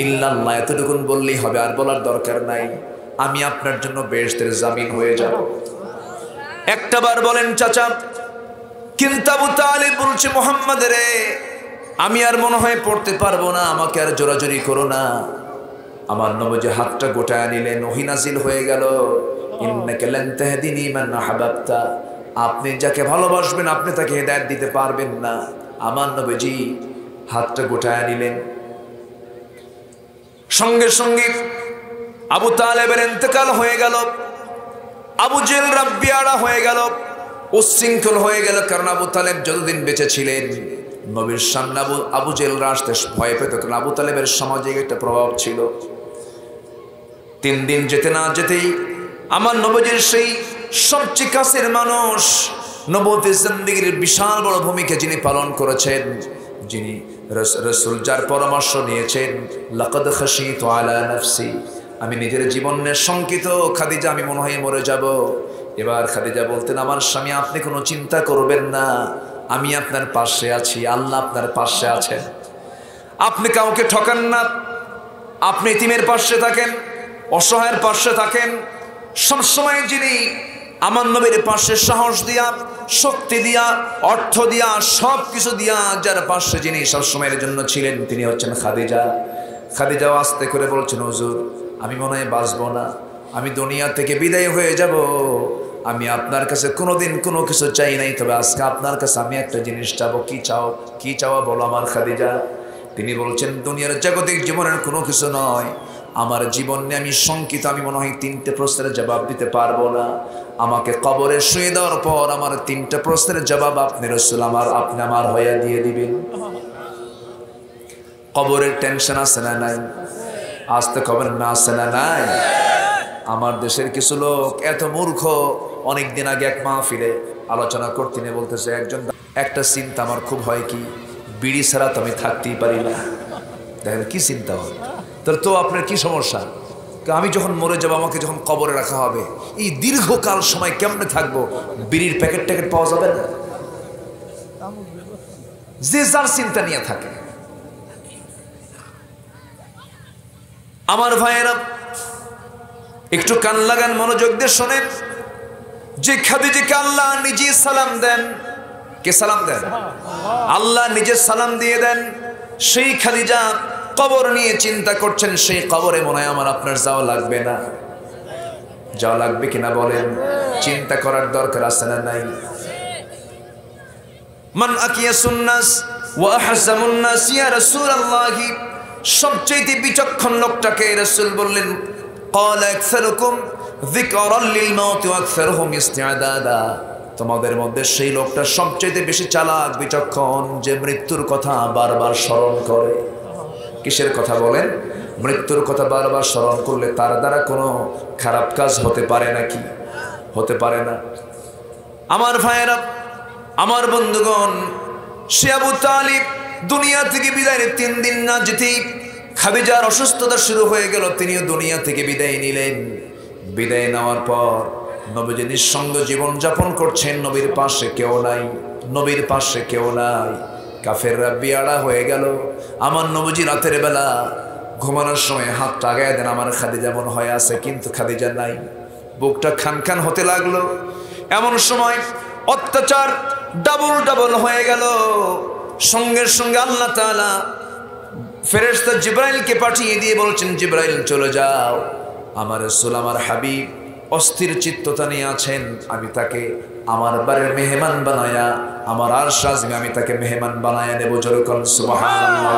ইল্লাল্লাহ, এতটুকুন বললেই হবে, আর বলার দরকার নাই। আমি আপনার জন্য বেহেশতের জামিন হয়ে যাব। একটা বার বলেন চাচা। কিন্তু আবু তালেব বলছে, মুহাম্মদ রে আমি আর মনে হয় পড়তে পারবো না, আমাকে আর জোরাজোরি করো না। আমার নবী হাতটা গোটায় নিলেন, ওহী নাজিল হয়ে গেল, ইন্নাকা লান তাহদিনি মান আহবাবতা, আপনি যাকে ভালোবাসবেন আপনি তাকে হেদায়েত দিতে পারবেন না। আমার নবীজি হাতটা গোটায় নিলেন। সঙ্গে সঙ্গে আবু তালেবের ইন্তেকাল হয়ে গেল। আবু জেল রাব্বিয়াড়া হয়ে গেল, উচ্ছৃঙ্খল হয়ে গেল। কারণ আবু তালেব যতদিন বেঁচে ছিলেন নবীর সামনে আবু জেলরা আসতে ভয় পেত, কারণ আবু তালেবের সমাজে একটা প্রভাব ছিল। 3 দিন যেতে না যেতেই আমার নবীর সেই সবচেয়ে কাছের মানুষ, নবুয়তের জিন্দেগীর বিশাল বড় ভূমিকা যিনি পালন করেছেন, যিনি রাসূল যার পরামর্শ নিয়েছেন, লাকাদ খাশিতু আলা নাফসি, আমি নিজের জীবনের শঙ্কিত, খাদিজা আমি মনে হয় মরে যাব। এবার খাদিজা বলতেন, আমার স্বামী আপনি কোনো চিন্তা করবেন না, আমি আপনার পাশে আছি, আল্লাহ আপনার পাশে আছেন, আপনি কাউকে ঠকান না, আপনি ইতিমের পাশে থাকেন, অসহায়ের পাশে থাকেন। সবসময় যিনি আমার নবীর পাশে সাহস দিয়া, শক্তি দিয়া, অর্থ দিয়া, সব কিছু দিয়া যার পাশে যিনি সবসময়ের জন্য ছিলেন, তিনি হচ্ছেন খাদিজা। খাদিজাও আস্তে করে বলছেন, হুজুর আমি মনে হয় বাঁচবো না, আমি দুনিয়া থেকে বিদায় হয়ে যাব। আমি আপনার কাছে কোনোদিন কোনো কিছু চাই নাই, তবে আজকে আপনার কাছে আমি একটা জিনিস চাবো। কি চাও? কি চাওয়া বলো আমার খাদিজা। তিনি বলছেন, দুনিয়ার জাগতিক জীবনের কোনো কিছু নয়, আমার জীবন নিয়ে আমি শঙ্কিত, আমি মনে হয় 3টে প্রশ্নের জবাব দিতে পারবো না। আমাকে কবরে শুয়ে দেওয়ার পর আমার 3টে প্রশ্নের জবাব আপনি রাসূল আপনি আমার হয়ে দিয়ে দিবেন। কবরের টেনশন আছে না নাই? আসতে খবর না আছে না নাই? আমার দেশের কিছু লোক এত মূর্খ, অনেকদিন আগে এক মাহফিলে আলোচনা করতে নিয়ে বলতেছে, একটা চিন্তা আমার খুব হয়, কি বিড়ি ছাড়া তো আমি থাকতেই পারি না। দেখেন কি চিন্তা হয়। তাহলে তো আপনার কি সমস্যা? আমি যখন মরে যাবো, আমাকে যখন কবরে রাখা হবে, এই দীর্ঘকাল সময় কেমনে থাকবো? বিড়ির প্যাকেট ট্যাকেট পাওয়া যাবে না? যে যার চিন্তা নিয়ে থাকে। আমার ভাইয়েরা একটু কান লাগান, মনোযোগ দিয়ে শোনেন। যে খাদিজাকে আল্লাহ নিজে সালাম দেন, কে সালাম দেন? আল্লাহ নিজে সালাম দিয়ে দেন। সেই খাদিজা কবর নিয়ে চিন্তা করছেন, সেই কবরে মনে হয় আমার আপনার যাওয়া লাগবে না। যাওয়া লাগবে কিনা বলেন? চিন্তা করার দরকার আছে না নাই? মান আকিয়াসুন নাস ওয়া আহজামুন নাস ইয়া রাসূলুল্লাহ, সবচেয়ে বিচক্ষণ লোকটাকে রাসূল বললেন, ক্বালা আকসারুকুম যিকরান লিল মাউত ওয়া আকসারুহুম ইস্তিআদাদা, তোমাদের মধ্যে সেই লোকটা সবচেয়ে বেশি চালাক বিচক্ষণ, যে মৃত্যুর কথা বারবার স্মরণ করে। কিসের কথা বলেন? মৃত্যুর কথা বারবার স্মরণ করলে তার দ্বারা কোনো খারাপ কাজ হতে পারে নাকি? হতে পারে না। আমার ভাইয়েরা, আমার বন্ধুগণ, সে আবু তালিব দুনিয়া থেকে বিদায়ের 3 দিন না যেতেই খাদিজার অসুস্থতা শুরু হয়ে গেল। তিনিও দুনিয়া থেকে বিদায় নিলেন। বিদায় নেওয়ার পর নবীজি নিঃসঙ্গ জীবন যাপন করছেন, নবীর পাশে কেউ নাই, নবীর পাশে কেউ নাই। কাফেররা বিয়াড়া হয়ে গেল। আমার নবীজি রাতের বেলা ঘুমানোর সময় হাতটা আগায় দেন, আমার খাদিজা মনে হয় আছে, কিন্তু খাদিজা নাই। বুকটা খান খান হতে লাগলো। এমন সময় অত্যাচার ডাবল ডাবল হয়ে গেল। সঙ্গে সঙ্গে আল্লাহ তাআলা ফেরেশতা জিবরাইলকে পাঠিয়ে দিয়ে বলছেন, জিবরাইল চলে যাও, আমার রাসূল আমার হাবিব অস্থির চিত্ততা নিয়ে আছেন, আমি তাকে আমার বাড়ির মেহমান বানায়া, আমার আরশ আযমে আমি তাকে মেহমান বানায়া নেব। জোরে বলুন সুবহানাল্লাহ।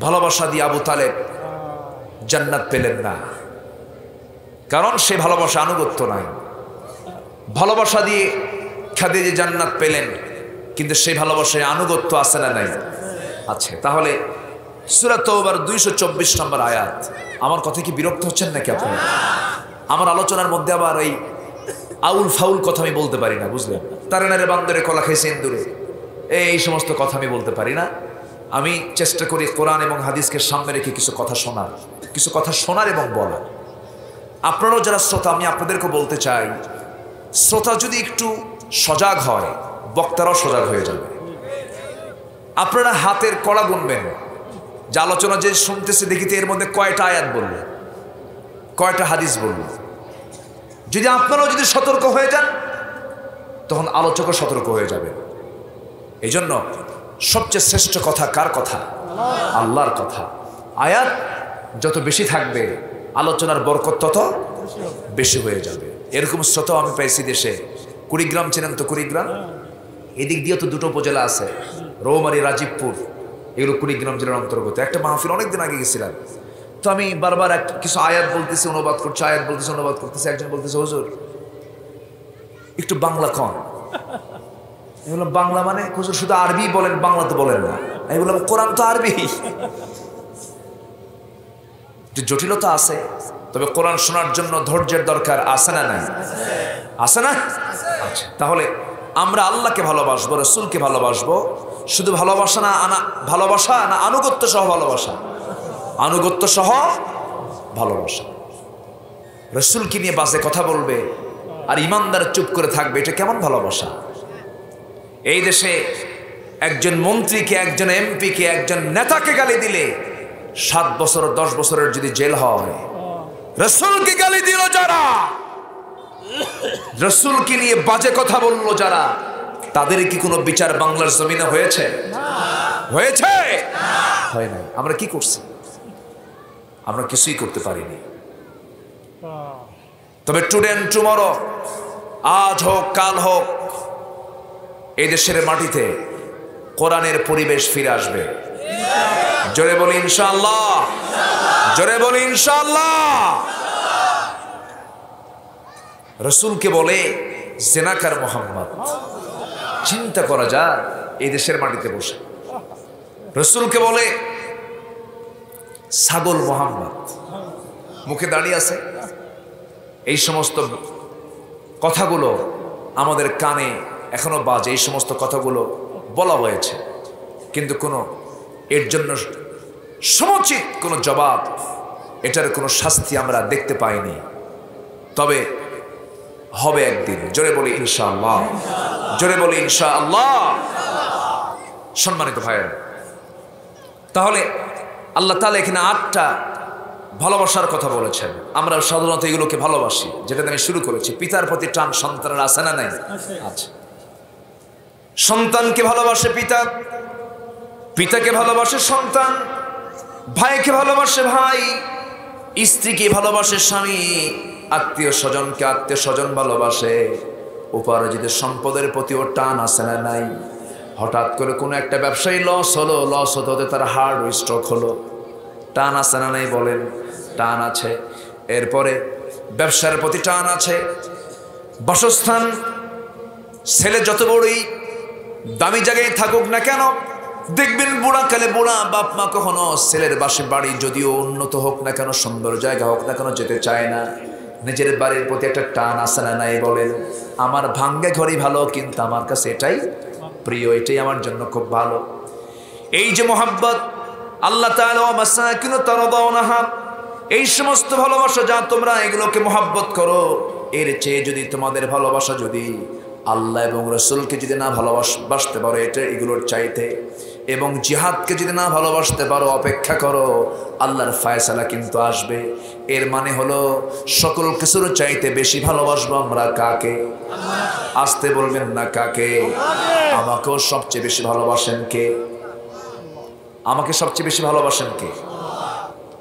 ভালোবাসা দিয়ে আবু তালেব জান্নাত পেলেন না, কারণ সে ভালোবাসা আনুগত্য নাই। ভালোবাসা দিয়ে খাদিজা জান্নাত পেলেন, কিন্তু সেই ভালোবাসায় আনুগত্য আছে না নাই? আছে। তাহলে সূরা তাওবার 224 নম্বর আয়াত। আমার কথা কি বিরক্ত হচ্ছেন নাকি আপনারা? আমার আলোচনার মধ্যে আবার এই আউল ফাউল কথা আমি বলতে পারি না, বুঝলেন? তারেনারে বান্দরে কলা খাইছে ইন্দুরে, এই সমস্ত কথা আমি বলতে পারি না। আমি চেষ্টা করি কোরআন এবং হাদিসকে সামনে রেখে কিছু কথা শোনার এবং বলার। আপনারাও যারা শ্রোতা, আমি আপনাদেরকে বলতে চাই, শ্রোতা যদি একটু সজাগ হয়, বক্তারাও সজাগ হয়ে যাবে। আপনারা হাতের কড়া গুনবেন, যে আলোচনা যে শুনতেছে দেখিতে এর মধ্যে কয়টা আয়াত বলল, কয়টা হাদিস বলল। যদি আপনারাও যদি সতর্ক হয়ে যান, তখন আলোচকও সতর্ক হয়ে যাবে। এই জন্য সবচেয়ে শ্রেষ্ঠ কথা কার কথা? আল্লাহর কথা। আয়াত যত বেশি থাকবে, আলোচনার বরকত তত বেশি হয়ে যাবে। এরকম শ্রোতাও আমি পাইছি দেশে। কুড়িগ্রাম চেনেন তো? কুড়িগ্রাম এদিক দিয়ে তো দুটো উপজেলা আছে, রৌমারী, রাজীবপুর, এগুলো কুড়িগ্রাম জেলার অন্তর্গত। একটা মাহফিল অনেকদিন আগে গেছিলাম, তো আমি বারবার কিছু আয়াত বলতেছি, অনুবাদ করছি, আয়াত বলতেছি, অনুবাদ করতেছি। একজন বলতেছে, হুজুর একটু বাংলা কম। আমি বললাম, বাংলা মানে? হুজুর শুধু আরবি বলেন, বাংলা তো বলেন না। আমি বললাম, কোরআন তো আরবি। জটিলতা আছে, তবে কোরআন শোনার জন্য ধৈর্যের দরকার আছে না নাই? আছে না? আচ্ছা, তাহলে আমরা আল্লাহকে ভালোবাসবো, রাসূলকে ভালোবাসবো। শুধু ভালোবাসা না, ভালোবাসা না আনুগত্য সহ ভালোবাসা? আনুগত্য সহ ভালোবাসা। রাসূলকে নিয়ে বাজে কথা বলবে আর ইমানদার চুপ করে থাকবে, এটা কেমন ভালোবাসা? এই দেশে একজন মন্ত্রীকে, একজন এমপিকে, একজন নেতাকে গালি দিলে 7 বছর 10 বছরের যদি জেল হয়, রাসূলকে গালি দিল যারা, রাসূলকে নিয়ে বাজে কথা বললো যারা, তাদের কি কোনো বিচার বাংলার জমিনে হয়েছে? হয়েছে? হয় নাই। আমরা কি করছি? আমরা কিছুই করতে পারিনি। তবে টুডে এন্ড টুমরো, আজ হোক কাল হোক, এই দেশের মাটিতে কোরআনের পরিবেশ ফিরে আসবে। জোরে বলি ইনশাআল্লাহ, জোরে বলি ইনশাআল্লাহ। রাসূলকে বলে জেনাকার মোহাম্মদ। চিন্তা করা যায় এই দেশের মাটিতে বসে। রাসূলকে বলে ছাগল মোহাম্মদ, মুখে দাঁড়িয়ে আছে। এই সমস্ত কথাগুলো আমাদের কানে এখনো বাজে, এই সমস্ত কথাগুলো বলা হয়েছে, কিন্তু কোনো এর জন্য সমুচিত কোনো জবাব, এটার কোনো শাস্তি আমরা দেখতে পাইনি। তবে হবে একদিন। জোরে বলি ইনশাআল্লাহ, জোরে বলি ইনশাআল্লাহ। সম্মানিত ভাইয়েরা, তাহলে আল্লাহ তাআলা এখানে 8টা ভালোবাসার কথা বলেছেন। আমরা সাধারণত এগুলোকে ভালোবাসি, যেটা আমি শুরু করেছি। পিতার প্রতি টান সন্তানের আছে না নাই? আচ্ছা, সন্তানকে ভালোবাসে পিতা, পিতাকে ভালোবাসে সন্তান, ভাইকে ভালোবাসে ভাই, স্ত্রীকে ভালোবাসে স্বামী, আত্মীয় স্বজনকে আত্মীয় স্বজন ভালোবাসে। উপার্জিত সম্পদের প্রতিও টান আছে না নাই? হঠাৎ করে কোনো একটা ব্যবসায়ী লস হলো, লস হতে হতে তার হার্ট স্ট্রোক হলো, টান আছে না নাই বলেন? টান আছে। এরপরে ব্যবসার প্রতি টান আছে, বাসস্থান, ছেলে যত বড়ই দামি জায়গায় থাকুক না কেন, দেখবেন বুড়াকালে বুড়া বাপ মা কখনো ছেলের বাড়ি যদিও উন্নত হোক না কেন, সুন্দর জায়গা হোক না কেন, যেতে চায় না। নিজের বাড়ির প্রতি একটা টান আছে না নাই বলেন? আমার ভাঙ্গে ঘরই ভালো, কিন্তু আমার কাছে এটাই প্রিয়, এটাই আমার জন্য খুব ভালো। এই যে মোহাব্বত, আল্লাহ তাআলা মাসাকিনু তারদাউনাহা এই সমস্ত ভালোবাসা যা তোমরা এগুলোকে মহাব্বত করো, এর চেয়ে যদি তোমাদের ভালোবাসা যদি আল্লাহ এবং রসুলকে যদি না ভালোবাসতে পারো এটা এগুলোর চাইতে, এবং জিহাদকে যদি না ভালোবাসতে পারো, অপেক্ষা করো আল্লাহর ফায়সালা কিন্তু আসবে। এর মানে হলো সকল কিছুর চাইতে বেশি ভালোবাসবো আমরা কাকে? আসতে বলবেন না কাকে? আমাকেও সবচেয়ে বেশি ভালোবাসেন কে? আমাকে সবচেয়ে বেশি ভালোবাসেন কে?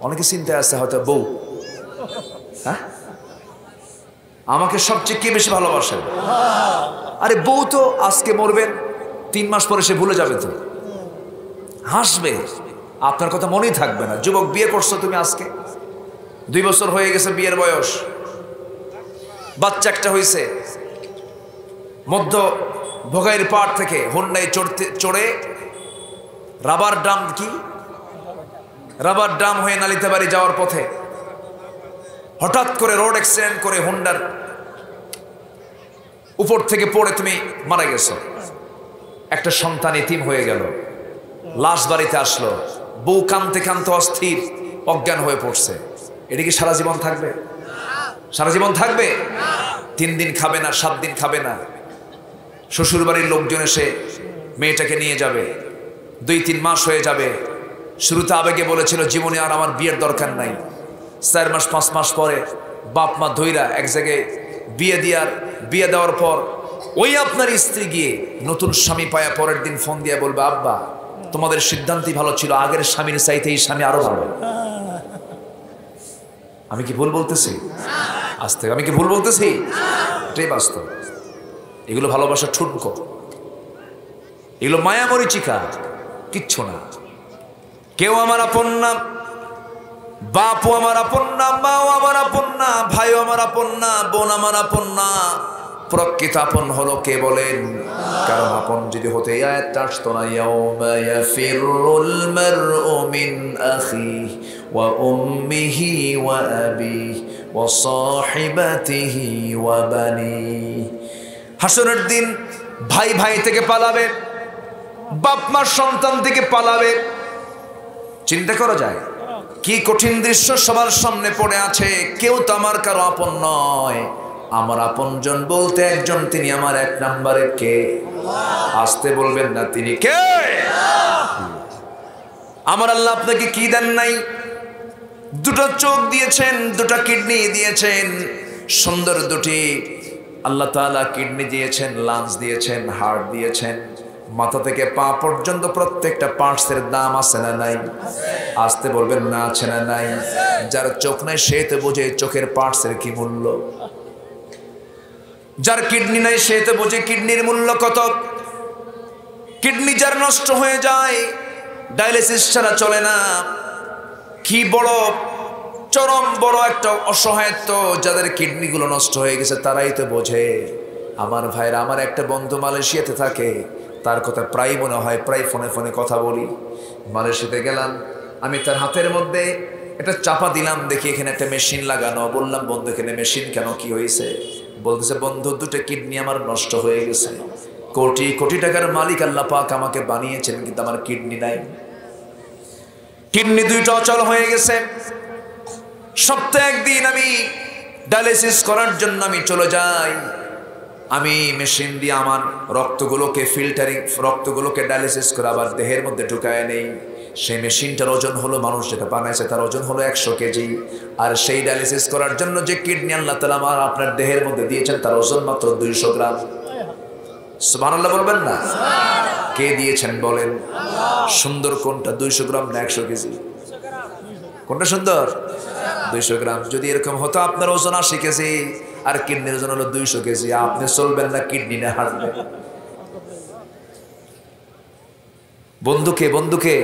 অনেকে চিন্তায় আছে হয়তো বউ। হ্যাঁ, আমাকে সবচেয়ে কে বেশি ভালোবাসেন? আরে বউ তো আজকে মরবেন, 3 মাস পরে সে ভুলে যাবে, তো হাসবে, আপনার কথা মনেই থাকবে না। যুবক, বিয়ে করছো তুমি আজকে, 2 বছর হয়ে গেছে বিয়ের বয়স, বাচ্চা একটা হয়েছে, মধ্য ভোগাইর পাড় থেকে হোন্ডায় চড়ে রাবার ড্রাম হয়ে নালিতে বাড়ি যাওয়ার পথে হঠাৎ করে রোড অ্যাক্সিডেন্ট করে হোন্ডার উপর থেকে পড়ে তুমি মারা গেছো। একটা সন্তান এতিম হয়ে গেল, লাশ বাড়িতে আসলো, বউ কাঁদতে কাঁদতে অস্থির, অজ্ঞান হয়ে পড়ছে। এটা কি সারা জীবন থাকবে? সারা জীবন থাকবে? 3 দিন খাবে না, 7 দিন খাবে না। শ্বশুর বাড়ির লোকজন এসে মেয়েটাকে নিয়ে যাবে, 2-3 মাস হয়ে যাবে। শুরুতে আবেগে বলেছিল জীবনে আর আমার বিয়ের দরকার নাই। 4 মাস 5 মাস পরে বাপ মা ধইরা এক জায়গায় বিয়ে দেওয়ার পর ওই আপনার স্ত্রী গিয়ে নতুন স্বামী পায়া পরের দিন ফোন দিয়ে বলবে, আব্বা তোমাদের সিদ্ধান্তই ভালো ছিল, আগের স্বামীর চাইতে এই স্বামী আরো ভালো। আমি কি ভুল বলতেছি? আজ থেকে আমি কি ভুল বলতেছি? এটাই বাস্তব। এগুলো ভালোবাসা ঠুনকো, এগুলো মায়া মরিচিকা, কিচ্ছু না। কেউ আমার আপন না, বাপও আমার আপন না, মাও আমার আপন না, ভাইও আমার আপন না, বোন আমার আপন না। প্রকৃত আপন হলো কে বলেন? কারণ আপন যদি হতে আয়াতটা আসতো না, ইয়াউমা ইয়াফিরুল মারউ মিন আখিহি ওয়া উম্মিহি ওয়া আবিহি ওয়া সাহিবাতিহি ওয়া বানিহি। হাসরের দিন ভাই ভাই থেকে পালাবে, বাপ মার সন্তান থেকে পালাবে। চিন্তা করা যায় কি কঠিন দৃশ্য সবার সামনে পড়ে আছে। কেউ তো আমার কারো আপন নয়। আমার আপনজন বলতে একজন, তিনি আমার 1 নম্বরে কে? আসতে বলবেন না তিনি কে? আমার আল্লাহ আপনাকে কি দেন নাই? 2টা চোখ দিয়েছেন, 2টা কিডনি দিয়েছেন, সুন্দর 2টি আল্লাহ তাআলা কিডনি দিয়েছেন, লাঞ্চ দিয়েছেন, হার্ট দিয়েছেন। মাথা থেকে পা পর্যন্ত প্রত্যেকটা পার্টসের দাম আছে না নাই? আসতে বলবেন না আছে না নাই? যার চোখ নাই সে তো বোঝে চোখের পার্টসের কি মূল্য। যার কিডনি নাই সে তো বোঝে কিডনির মূল্য কত। কিডনি যার নষ্ট হয়ে যায়, ডায়ালিসিস ছাড়া চলে না। কি বড় চরম বড় একটা অসহায়ত্ব। যাদের কিডনিগুলো নষ্ট হয়ে গেছে তারাই তো বোঝে। আমার ভাইরা, আমার একটা বন্ধু মালয়েশিয়াতে থাকে, তার কথা প্রায় মনে হয়, প্রায় ফোনে ফোনে কথা বলি। মালয়েশিয়াতে গেলাম, আমি তার হাতের মধ্যে একটা চাপা দিলাম, দেখি এখানে একটা মেশিন লাগানো। বললাম, বন্ধু এখানে মেশিন কেন, কি হয়েছে? বলতেছে, বন্ধু 2টা কিডনি আমার নষ্ট হয়ে গেছে। কোটি কোটি টাকার মালিক আল্লাহ পাক আমাকে বানিয়েছেন, কিন্তু আমার কিডনি নাই। কিডনি 2টা অচল হয়ে গেছে। সপ্তাহে 1 দিন আমি ডায়ালিসিস করার জন্য আমি চলে যাই। আমি মেশিন দিয়ে আমার রক্তগুলোকে রক্তগুলোকে ডায়ালিসিস করে আবার দেহের মধ্যে ঢুকায় নেই। সেই মেশিনটার ওজন হলো, মানুষ যেটা বানাইছে তার ওজন হলো 100 কেজি। আর সেই ডায়ালিসিস করার জন্য যে কিডনি আল্লাহ তাআলা আমার আপনার দেহের মধ্যে দিয়েছেন তার ওজন মাত্র 200 গ্রাম। সুবহানাল্লাহ বলবেন না? কে দিয়েছেন বলেন? সুন্দর কোনটা, 200 গ্রাম না 100 কেজি? কোনটা সুন্দর? 200 গ্রাম। যদি এরকম হতো আপনার ওজন 80 কেজি আর কিডনির ওজন হলো 200 কেজি, আপনি চলবেন না, কিডনি না হাঁটবে। বন্ধুকে, বন্ধুকে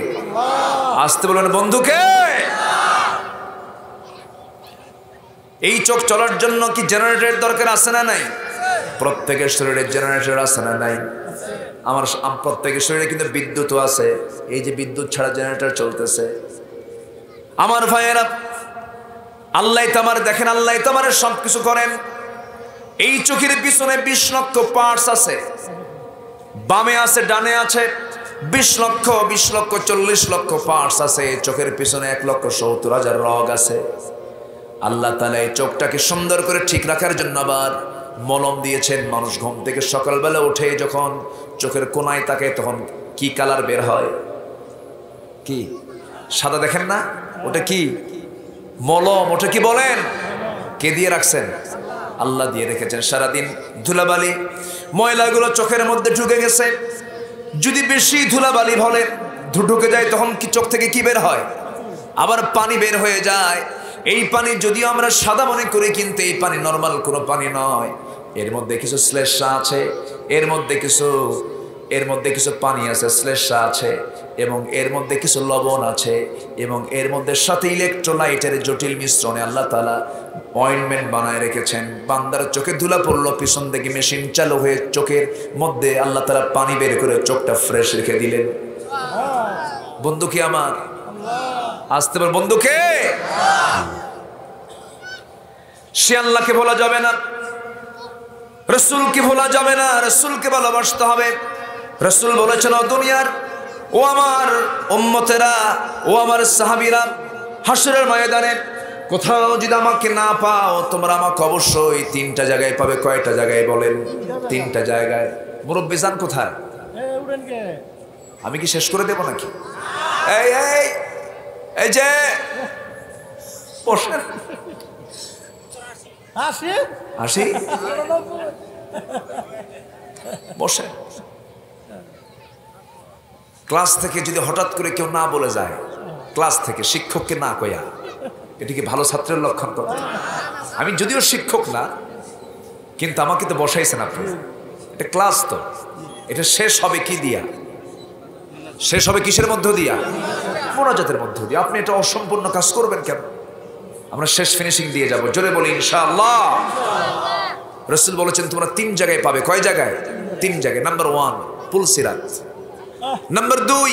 আসতে বলেন, বন্ধুকে। এই চোখ চলার জন্য কি জেনারেটরের দরকার আছে না নাই? প্রত্যেকের শরীরে জেনারেটর আছে না নাই? আমার প্রত্যেকের শরীরে কিন্তু বিদ্যুৎও আছে। এই যে বিদ্যুৎ ছাড়া জেনারেটর চলতেছে। আমার ভাইয়েরা, আল্লাহ তোমার দেখেন, আল্লাহ তোমার সবকিছু করেন। এই চোখের পিছনে 20 লক্ষ পার্টস আছে। বামে আছে, ডানে আছে, 20 লক্ষ 40 লক্ষ পার্টস আছে, চোখের পিছনে 1,70,000 রগ আছে। আল্লাহ তাআলা এই চোখটাকে সুন্দর করে ঠিক রাখার জন্য আবার মলম দিয়েছেন। মানুষ ঘুম থেকে সকালবেলা উঠে যখন চোখের কোনায় তাকায় তখন কি কালার বের হয়? কি সাদা দেখেন না? ওটা কি মলম, ওটা কি বলেন? কে দিয়ে রাখছেন? আল্লাহ দিয়ে রেখেছেন। সারাদিন ধুলাবালি ময়লাগুলো চোখের মধ্যে ঢুকে গেছে, যদি বেশি ধুলাবালি বলে ঢুকে যায় তখন কি চোখ থেকে কি বের হয়? আবার পানি বের হয়ে যায়। এই পানি যদিও আমরা সাদা মনে করি, কিন্তু এই পানি নর্মাল কোনো পানি নয়। এর মধ্যে কিছু শ্লেষ্মা আছে, এর মধ্যে কিছু পানি আছে, শ্লেষ্মা আছে, এবং এর মধ্যে কিছু লবণ আছে, এবং এর মধ্যে সাথে ইলেকট্রোলাইটের জটিল মিশ্রণে আল্লাহ তাআলা অয়েন্টমেন্ট বানায় রেখেছেন। বান্দার চোখে ধুলা পড়লো, পিছন থেকে মেশিন চালু হয়ে চোখের মধ্যে আল্লাহ তাআলা পানি বের করে চোখটা ফ্রেশ রেখে দিলেন। বন্ধু কি আমার? আসতে পার বন্ধুকে? সে আল্লাহকে ভোলা যাবে না, রাসূলকে ভোলা যাবে না, রাসূলকে ভালোবাসতে হবে। রাসূল বলেছেন, ও দুনিয়ার ও আমার উম্মতেরা, ও আমার সাহাবীরা, হাসরের ময়দানে কোথাও যদি আমাকে না পাও, তোমরা আমাকে অবশ্যই 3টা জায়গায় পাবে। কয়টা জায়গায় বলেন? 3টা জায়গায়। মুরব্বি জান কোথায়? আমি কি শেষ করে দেব নাকি? এই এই এই যে বসেন, আসি বসে। ক্লাস থেকে যদি হঠাৎ করে কেউ না বলে যায়, ক্লাস থেকে শিক্ষককে না কয়া, এটা কি ভালো ছাত্রের লক্ষণ? কথা। আমি যদিও শিক্ষক না, কিন্তু আমাকে তো বসাইছেন আপনি। এটা ক্লাস, তো এটা শেষ হবে কি দিয়া? শেষ হবে কিসের মধ্য দিয়া? মোনাজাতের মধ্য দিয়ে। আপনি এটা অসম্পূর্ণ কাজ করবেন কেন? আমরা শেষ ফিনিশিং দিয়ে যাব। জোরে বলি ইনশাআল্লাহ। রাসূল বলেছেন তোমরা 3 জায়গায় পাবে। কয় জায়গায়? 3 জায়গায়। নাম্বার 1 পুলসিরাত, নাম্বার 2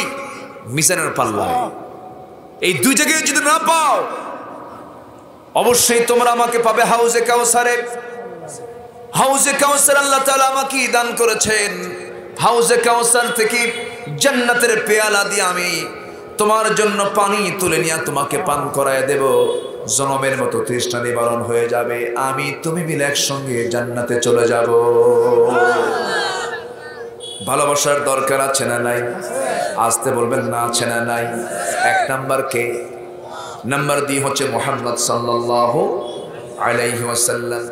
মিজানের পাল্লায়। এই 2 জায়গায় যদি না পাও, অবশ্যই তোমরা আমাকে পাবে হাউজে কাউসারে। হাউজে কাউসার আল্লাহ তাআলা আমাকে দান করেছেন। হাউজে কাউসার থেকে জান্নাতের পেয়ালা দিয়ে আমি তোমার জন্য পানি তুলে নিয়ে তোমাকে পান করায় দেব। জনমের মতো তৃষ্ণা নিবারণ হয়ে যাবে। আমি তুমি মিলে একসঙ্গে জান্নাতে চলে যাব। ভালোবাসার দরকার আছে না নাই? আসতে বলবেন না, আছে না নাই? 1 নাম্বার কে? নাম্বার 2 হচ্ছে মুহাম্মদ সাল্লাল্লাহু আলাইহি ওয়াসাল্লাম।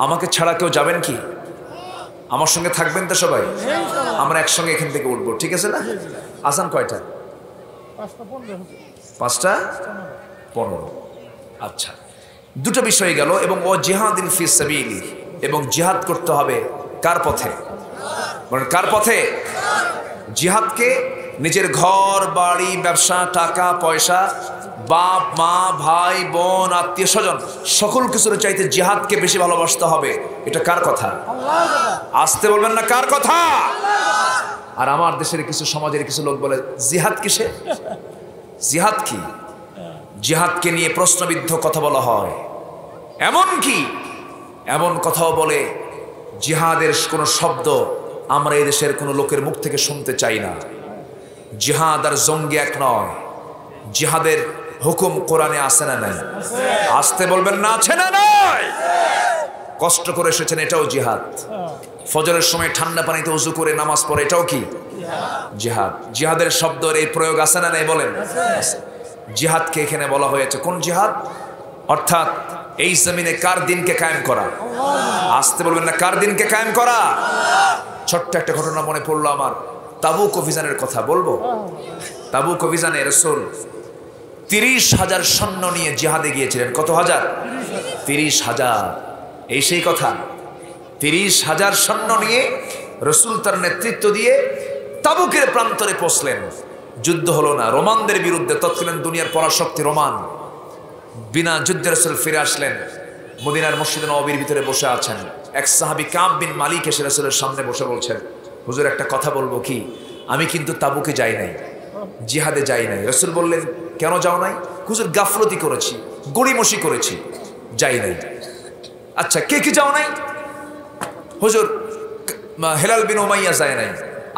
আমাকে ছাড়া কেউ যাবেন কি? আমার সঙ্গে থাকবেন তো সবাই? আমরা একসঙ্গে এখান থেকে উঠবো, ঠিক আছে না? আসান কয়টা? 5:15। আচ্ছা, 2টো বিষয় গেল। এবং ও জিহাদিন ফি সাবিলি, এবং জিহাদ করতে হবে কার পথে? মানে কার পথে? জিহাদকে নিজের ঘর বাড়ি, ব্যবসা, টাকা পয়সা, বাপ মা, ভাই বোন, আত্মীয় স্বজন, সকল কিছুর চাইতে জিহাদকে বেশি ভালোবাসতে হবে। এটা কার কথা? আসতে বলবেন না, কার কথা? আর আমার দেশের কিছু সমাজের কিছু লোক বলে জিহাদ কিসে? জিহাদ কি? জিহাদকে নিয়ে প্রশ্নবিদ্ধ কথা বলা হয়। এমন কথাও বলে জিহাদের কোনো শব্দ আমরা এই দেশের কোনো লোকের মুখ থেকে শুনতে চাই না। জিহাদ আর জঙ্গি এক নয়। জিহাদের হুকুম কোরআনে আছে না নাই? আসতে বলবেন না, আছে না নাই? কষ্ট করে এসেছেন, এটাও জিহাদ। ফজরের সময় ঠান্ডা পানিতে উযু করে নামাজ পড়ে, এটাও কি জিহাদ? জিহাদের শব্দের এই প্রয়োগ আছে না নাই? বলেন। জিহাদকে এখানে বলা হয়েছে কোন জিহাদ? অর্থাৎ এই জমিনে কার দিনকে কায়েম করা? আসতে বলবেন না, কার দিনকে কায়েম করা? ছোট্ট একটা ঘটনা মনে পড়লো আমার। তাবুক অভিযানের কথা বলবো। তাবুক অভিযানে রাসূল 30,000 সৈন্য নিয়ে জিহাদে গিয়েছিলেন। কত হাজার? 30,000। এই সেই কথা। 30,000 সৈন্য নিয়ে রাসূল তার নেতৃত্ব দিয়ে তাবুকের প্রান্তরে পৌঁছলেন। যুদ্ধ হলো না, রোমানদের বিরুদ্ধে। তৎকালীন দুনিয়ার পরাশক্তি রোমান। বিনা যুদ্ধে রাসূল ফিরে আসলেন। মদিনার মসজিদে নববীর ভিতরে বসে আছেন। এক সাহাবী কাব বিন মালিক এসে রাসূলের সামনে বসে বলছেন, হুজুর একটা কথা বলবো কি? আমি কিন্তু তাবুকে যাই নাই, জিহাদে যাই নাই। রাসূল বললেন, কেন যাও নাই? হুজুর গাফলতি করেছি, গড়িমসি করেছি, যাই নাই। আচ্ছা, কে কি যাও নাই? হুজুর হেলাল বিন উমাইয়া যায় নাই।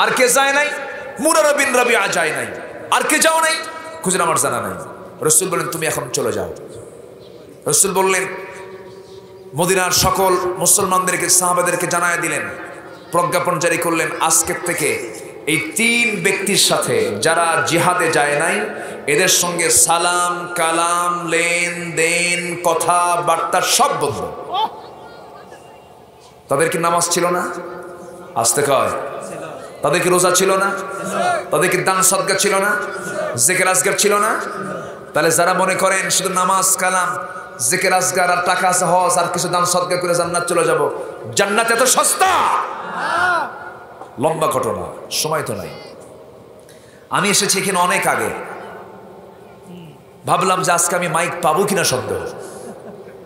আর কে যায় নাই? মুরারা বিন রাবিআ যায় নাই। আর কে যাও নাই? খুঁজে আমার জানা নাই। রাসূল বলেন তুমি এখন চলে যাও। রাসূল বললেন, মদিনার সকল মুসলমানদেরকে, সাহাবাদেরকে জানায় দিলেন, প্রজ্ঞাপন জারি করলেন, আজকের থেকে এই 3 ব্যক্তির সাথে যারা জিহাদে যায় নাই, এদের সঙ্গে সালাম কালাম লেনদেন কথাবার্তা সব বন্ধ। তাদের কি নামাজ ছিল না? আসতে কয়। তাদের কি রোজা ছিল না? তাদের কি দান সদকা ছিল না? জিকির আজগার ছিল না? তাহলে যারা মনে করেন শুধু নামাজ কালাম জিকির আজগার আর টাকা আছে হজ আর কিছু দান সদকা করে জান্নাত চলে যাব, জান্নাত এত সস্তা? লম্বা ঘটনা, সময় তো নাই। আমি এসেছি এখানে অনেক আগে, ভাবলাম যে আজকে আমি মাইক পাবো কিনা সন্দেহ।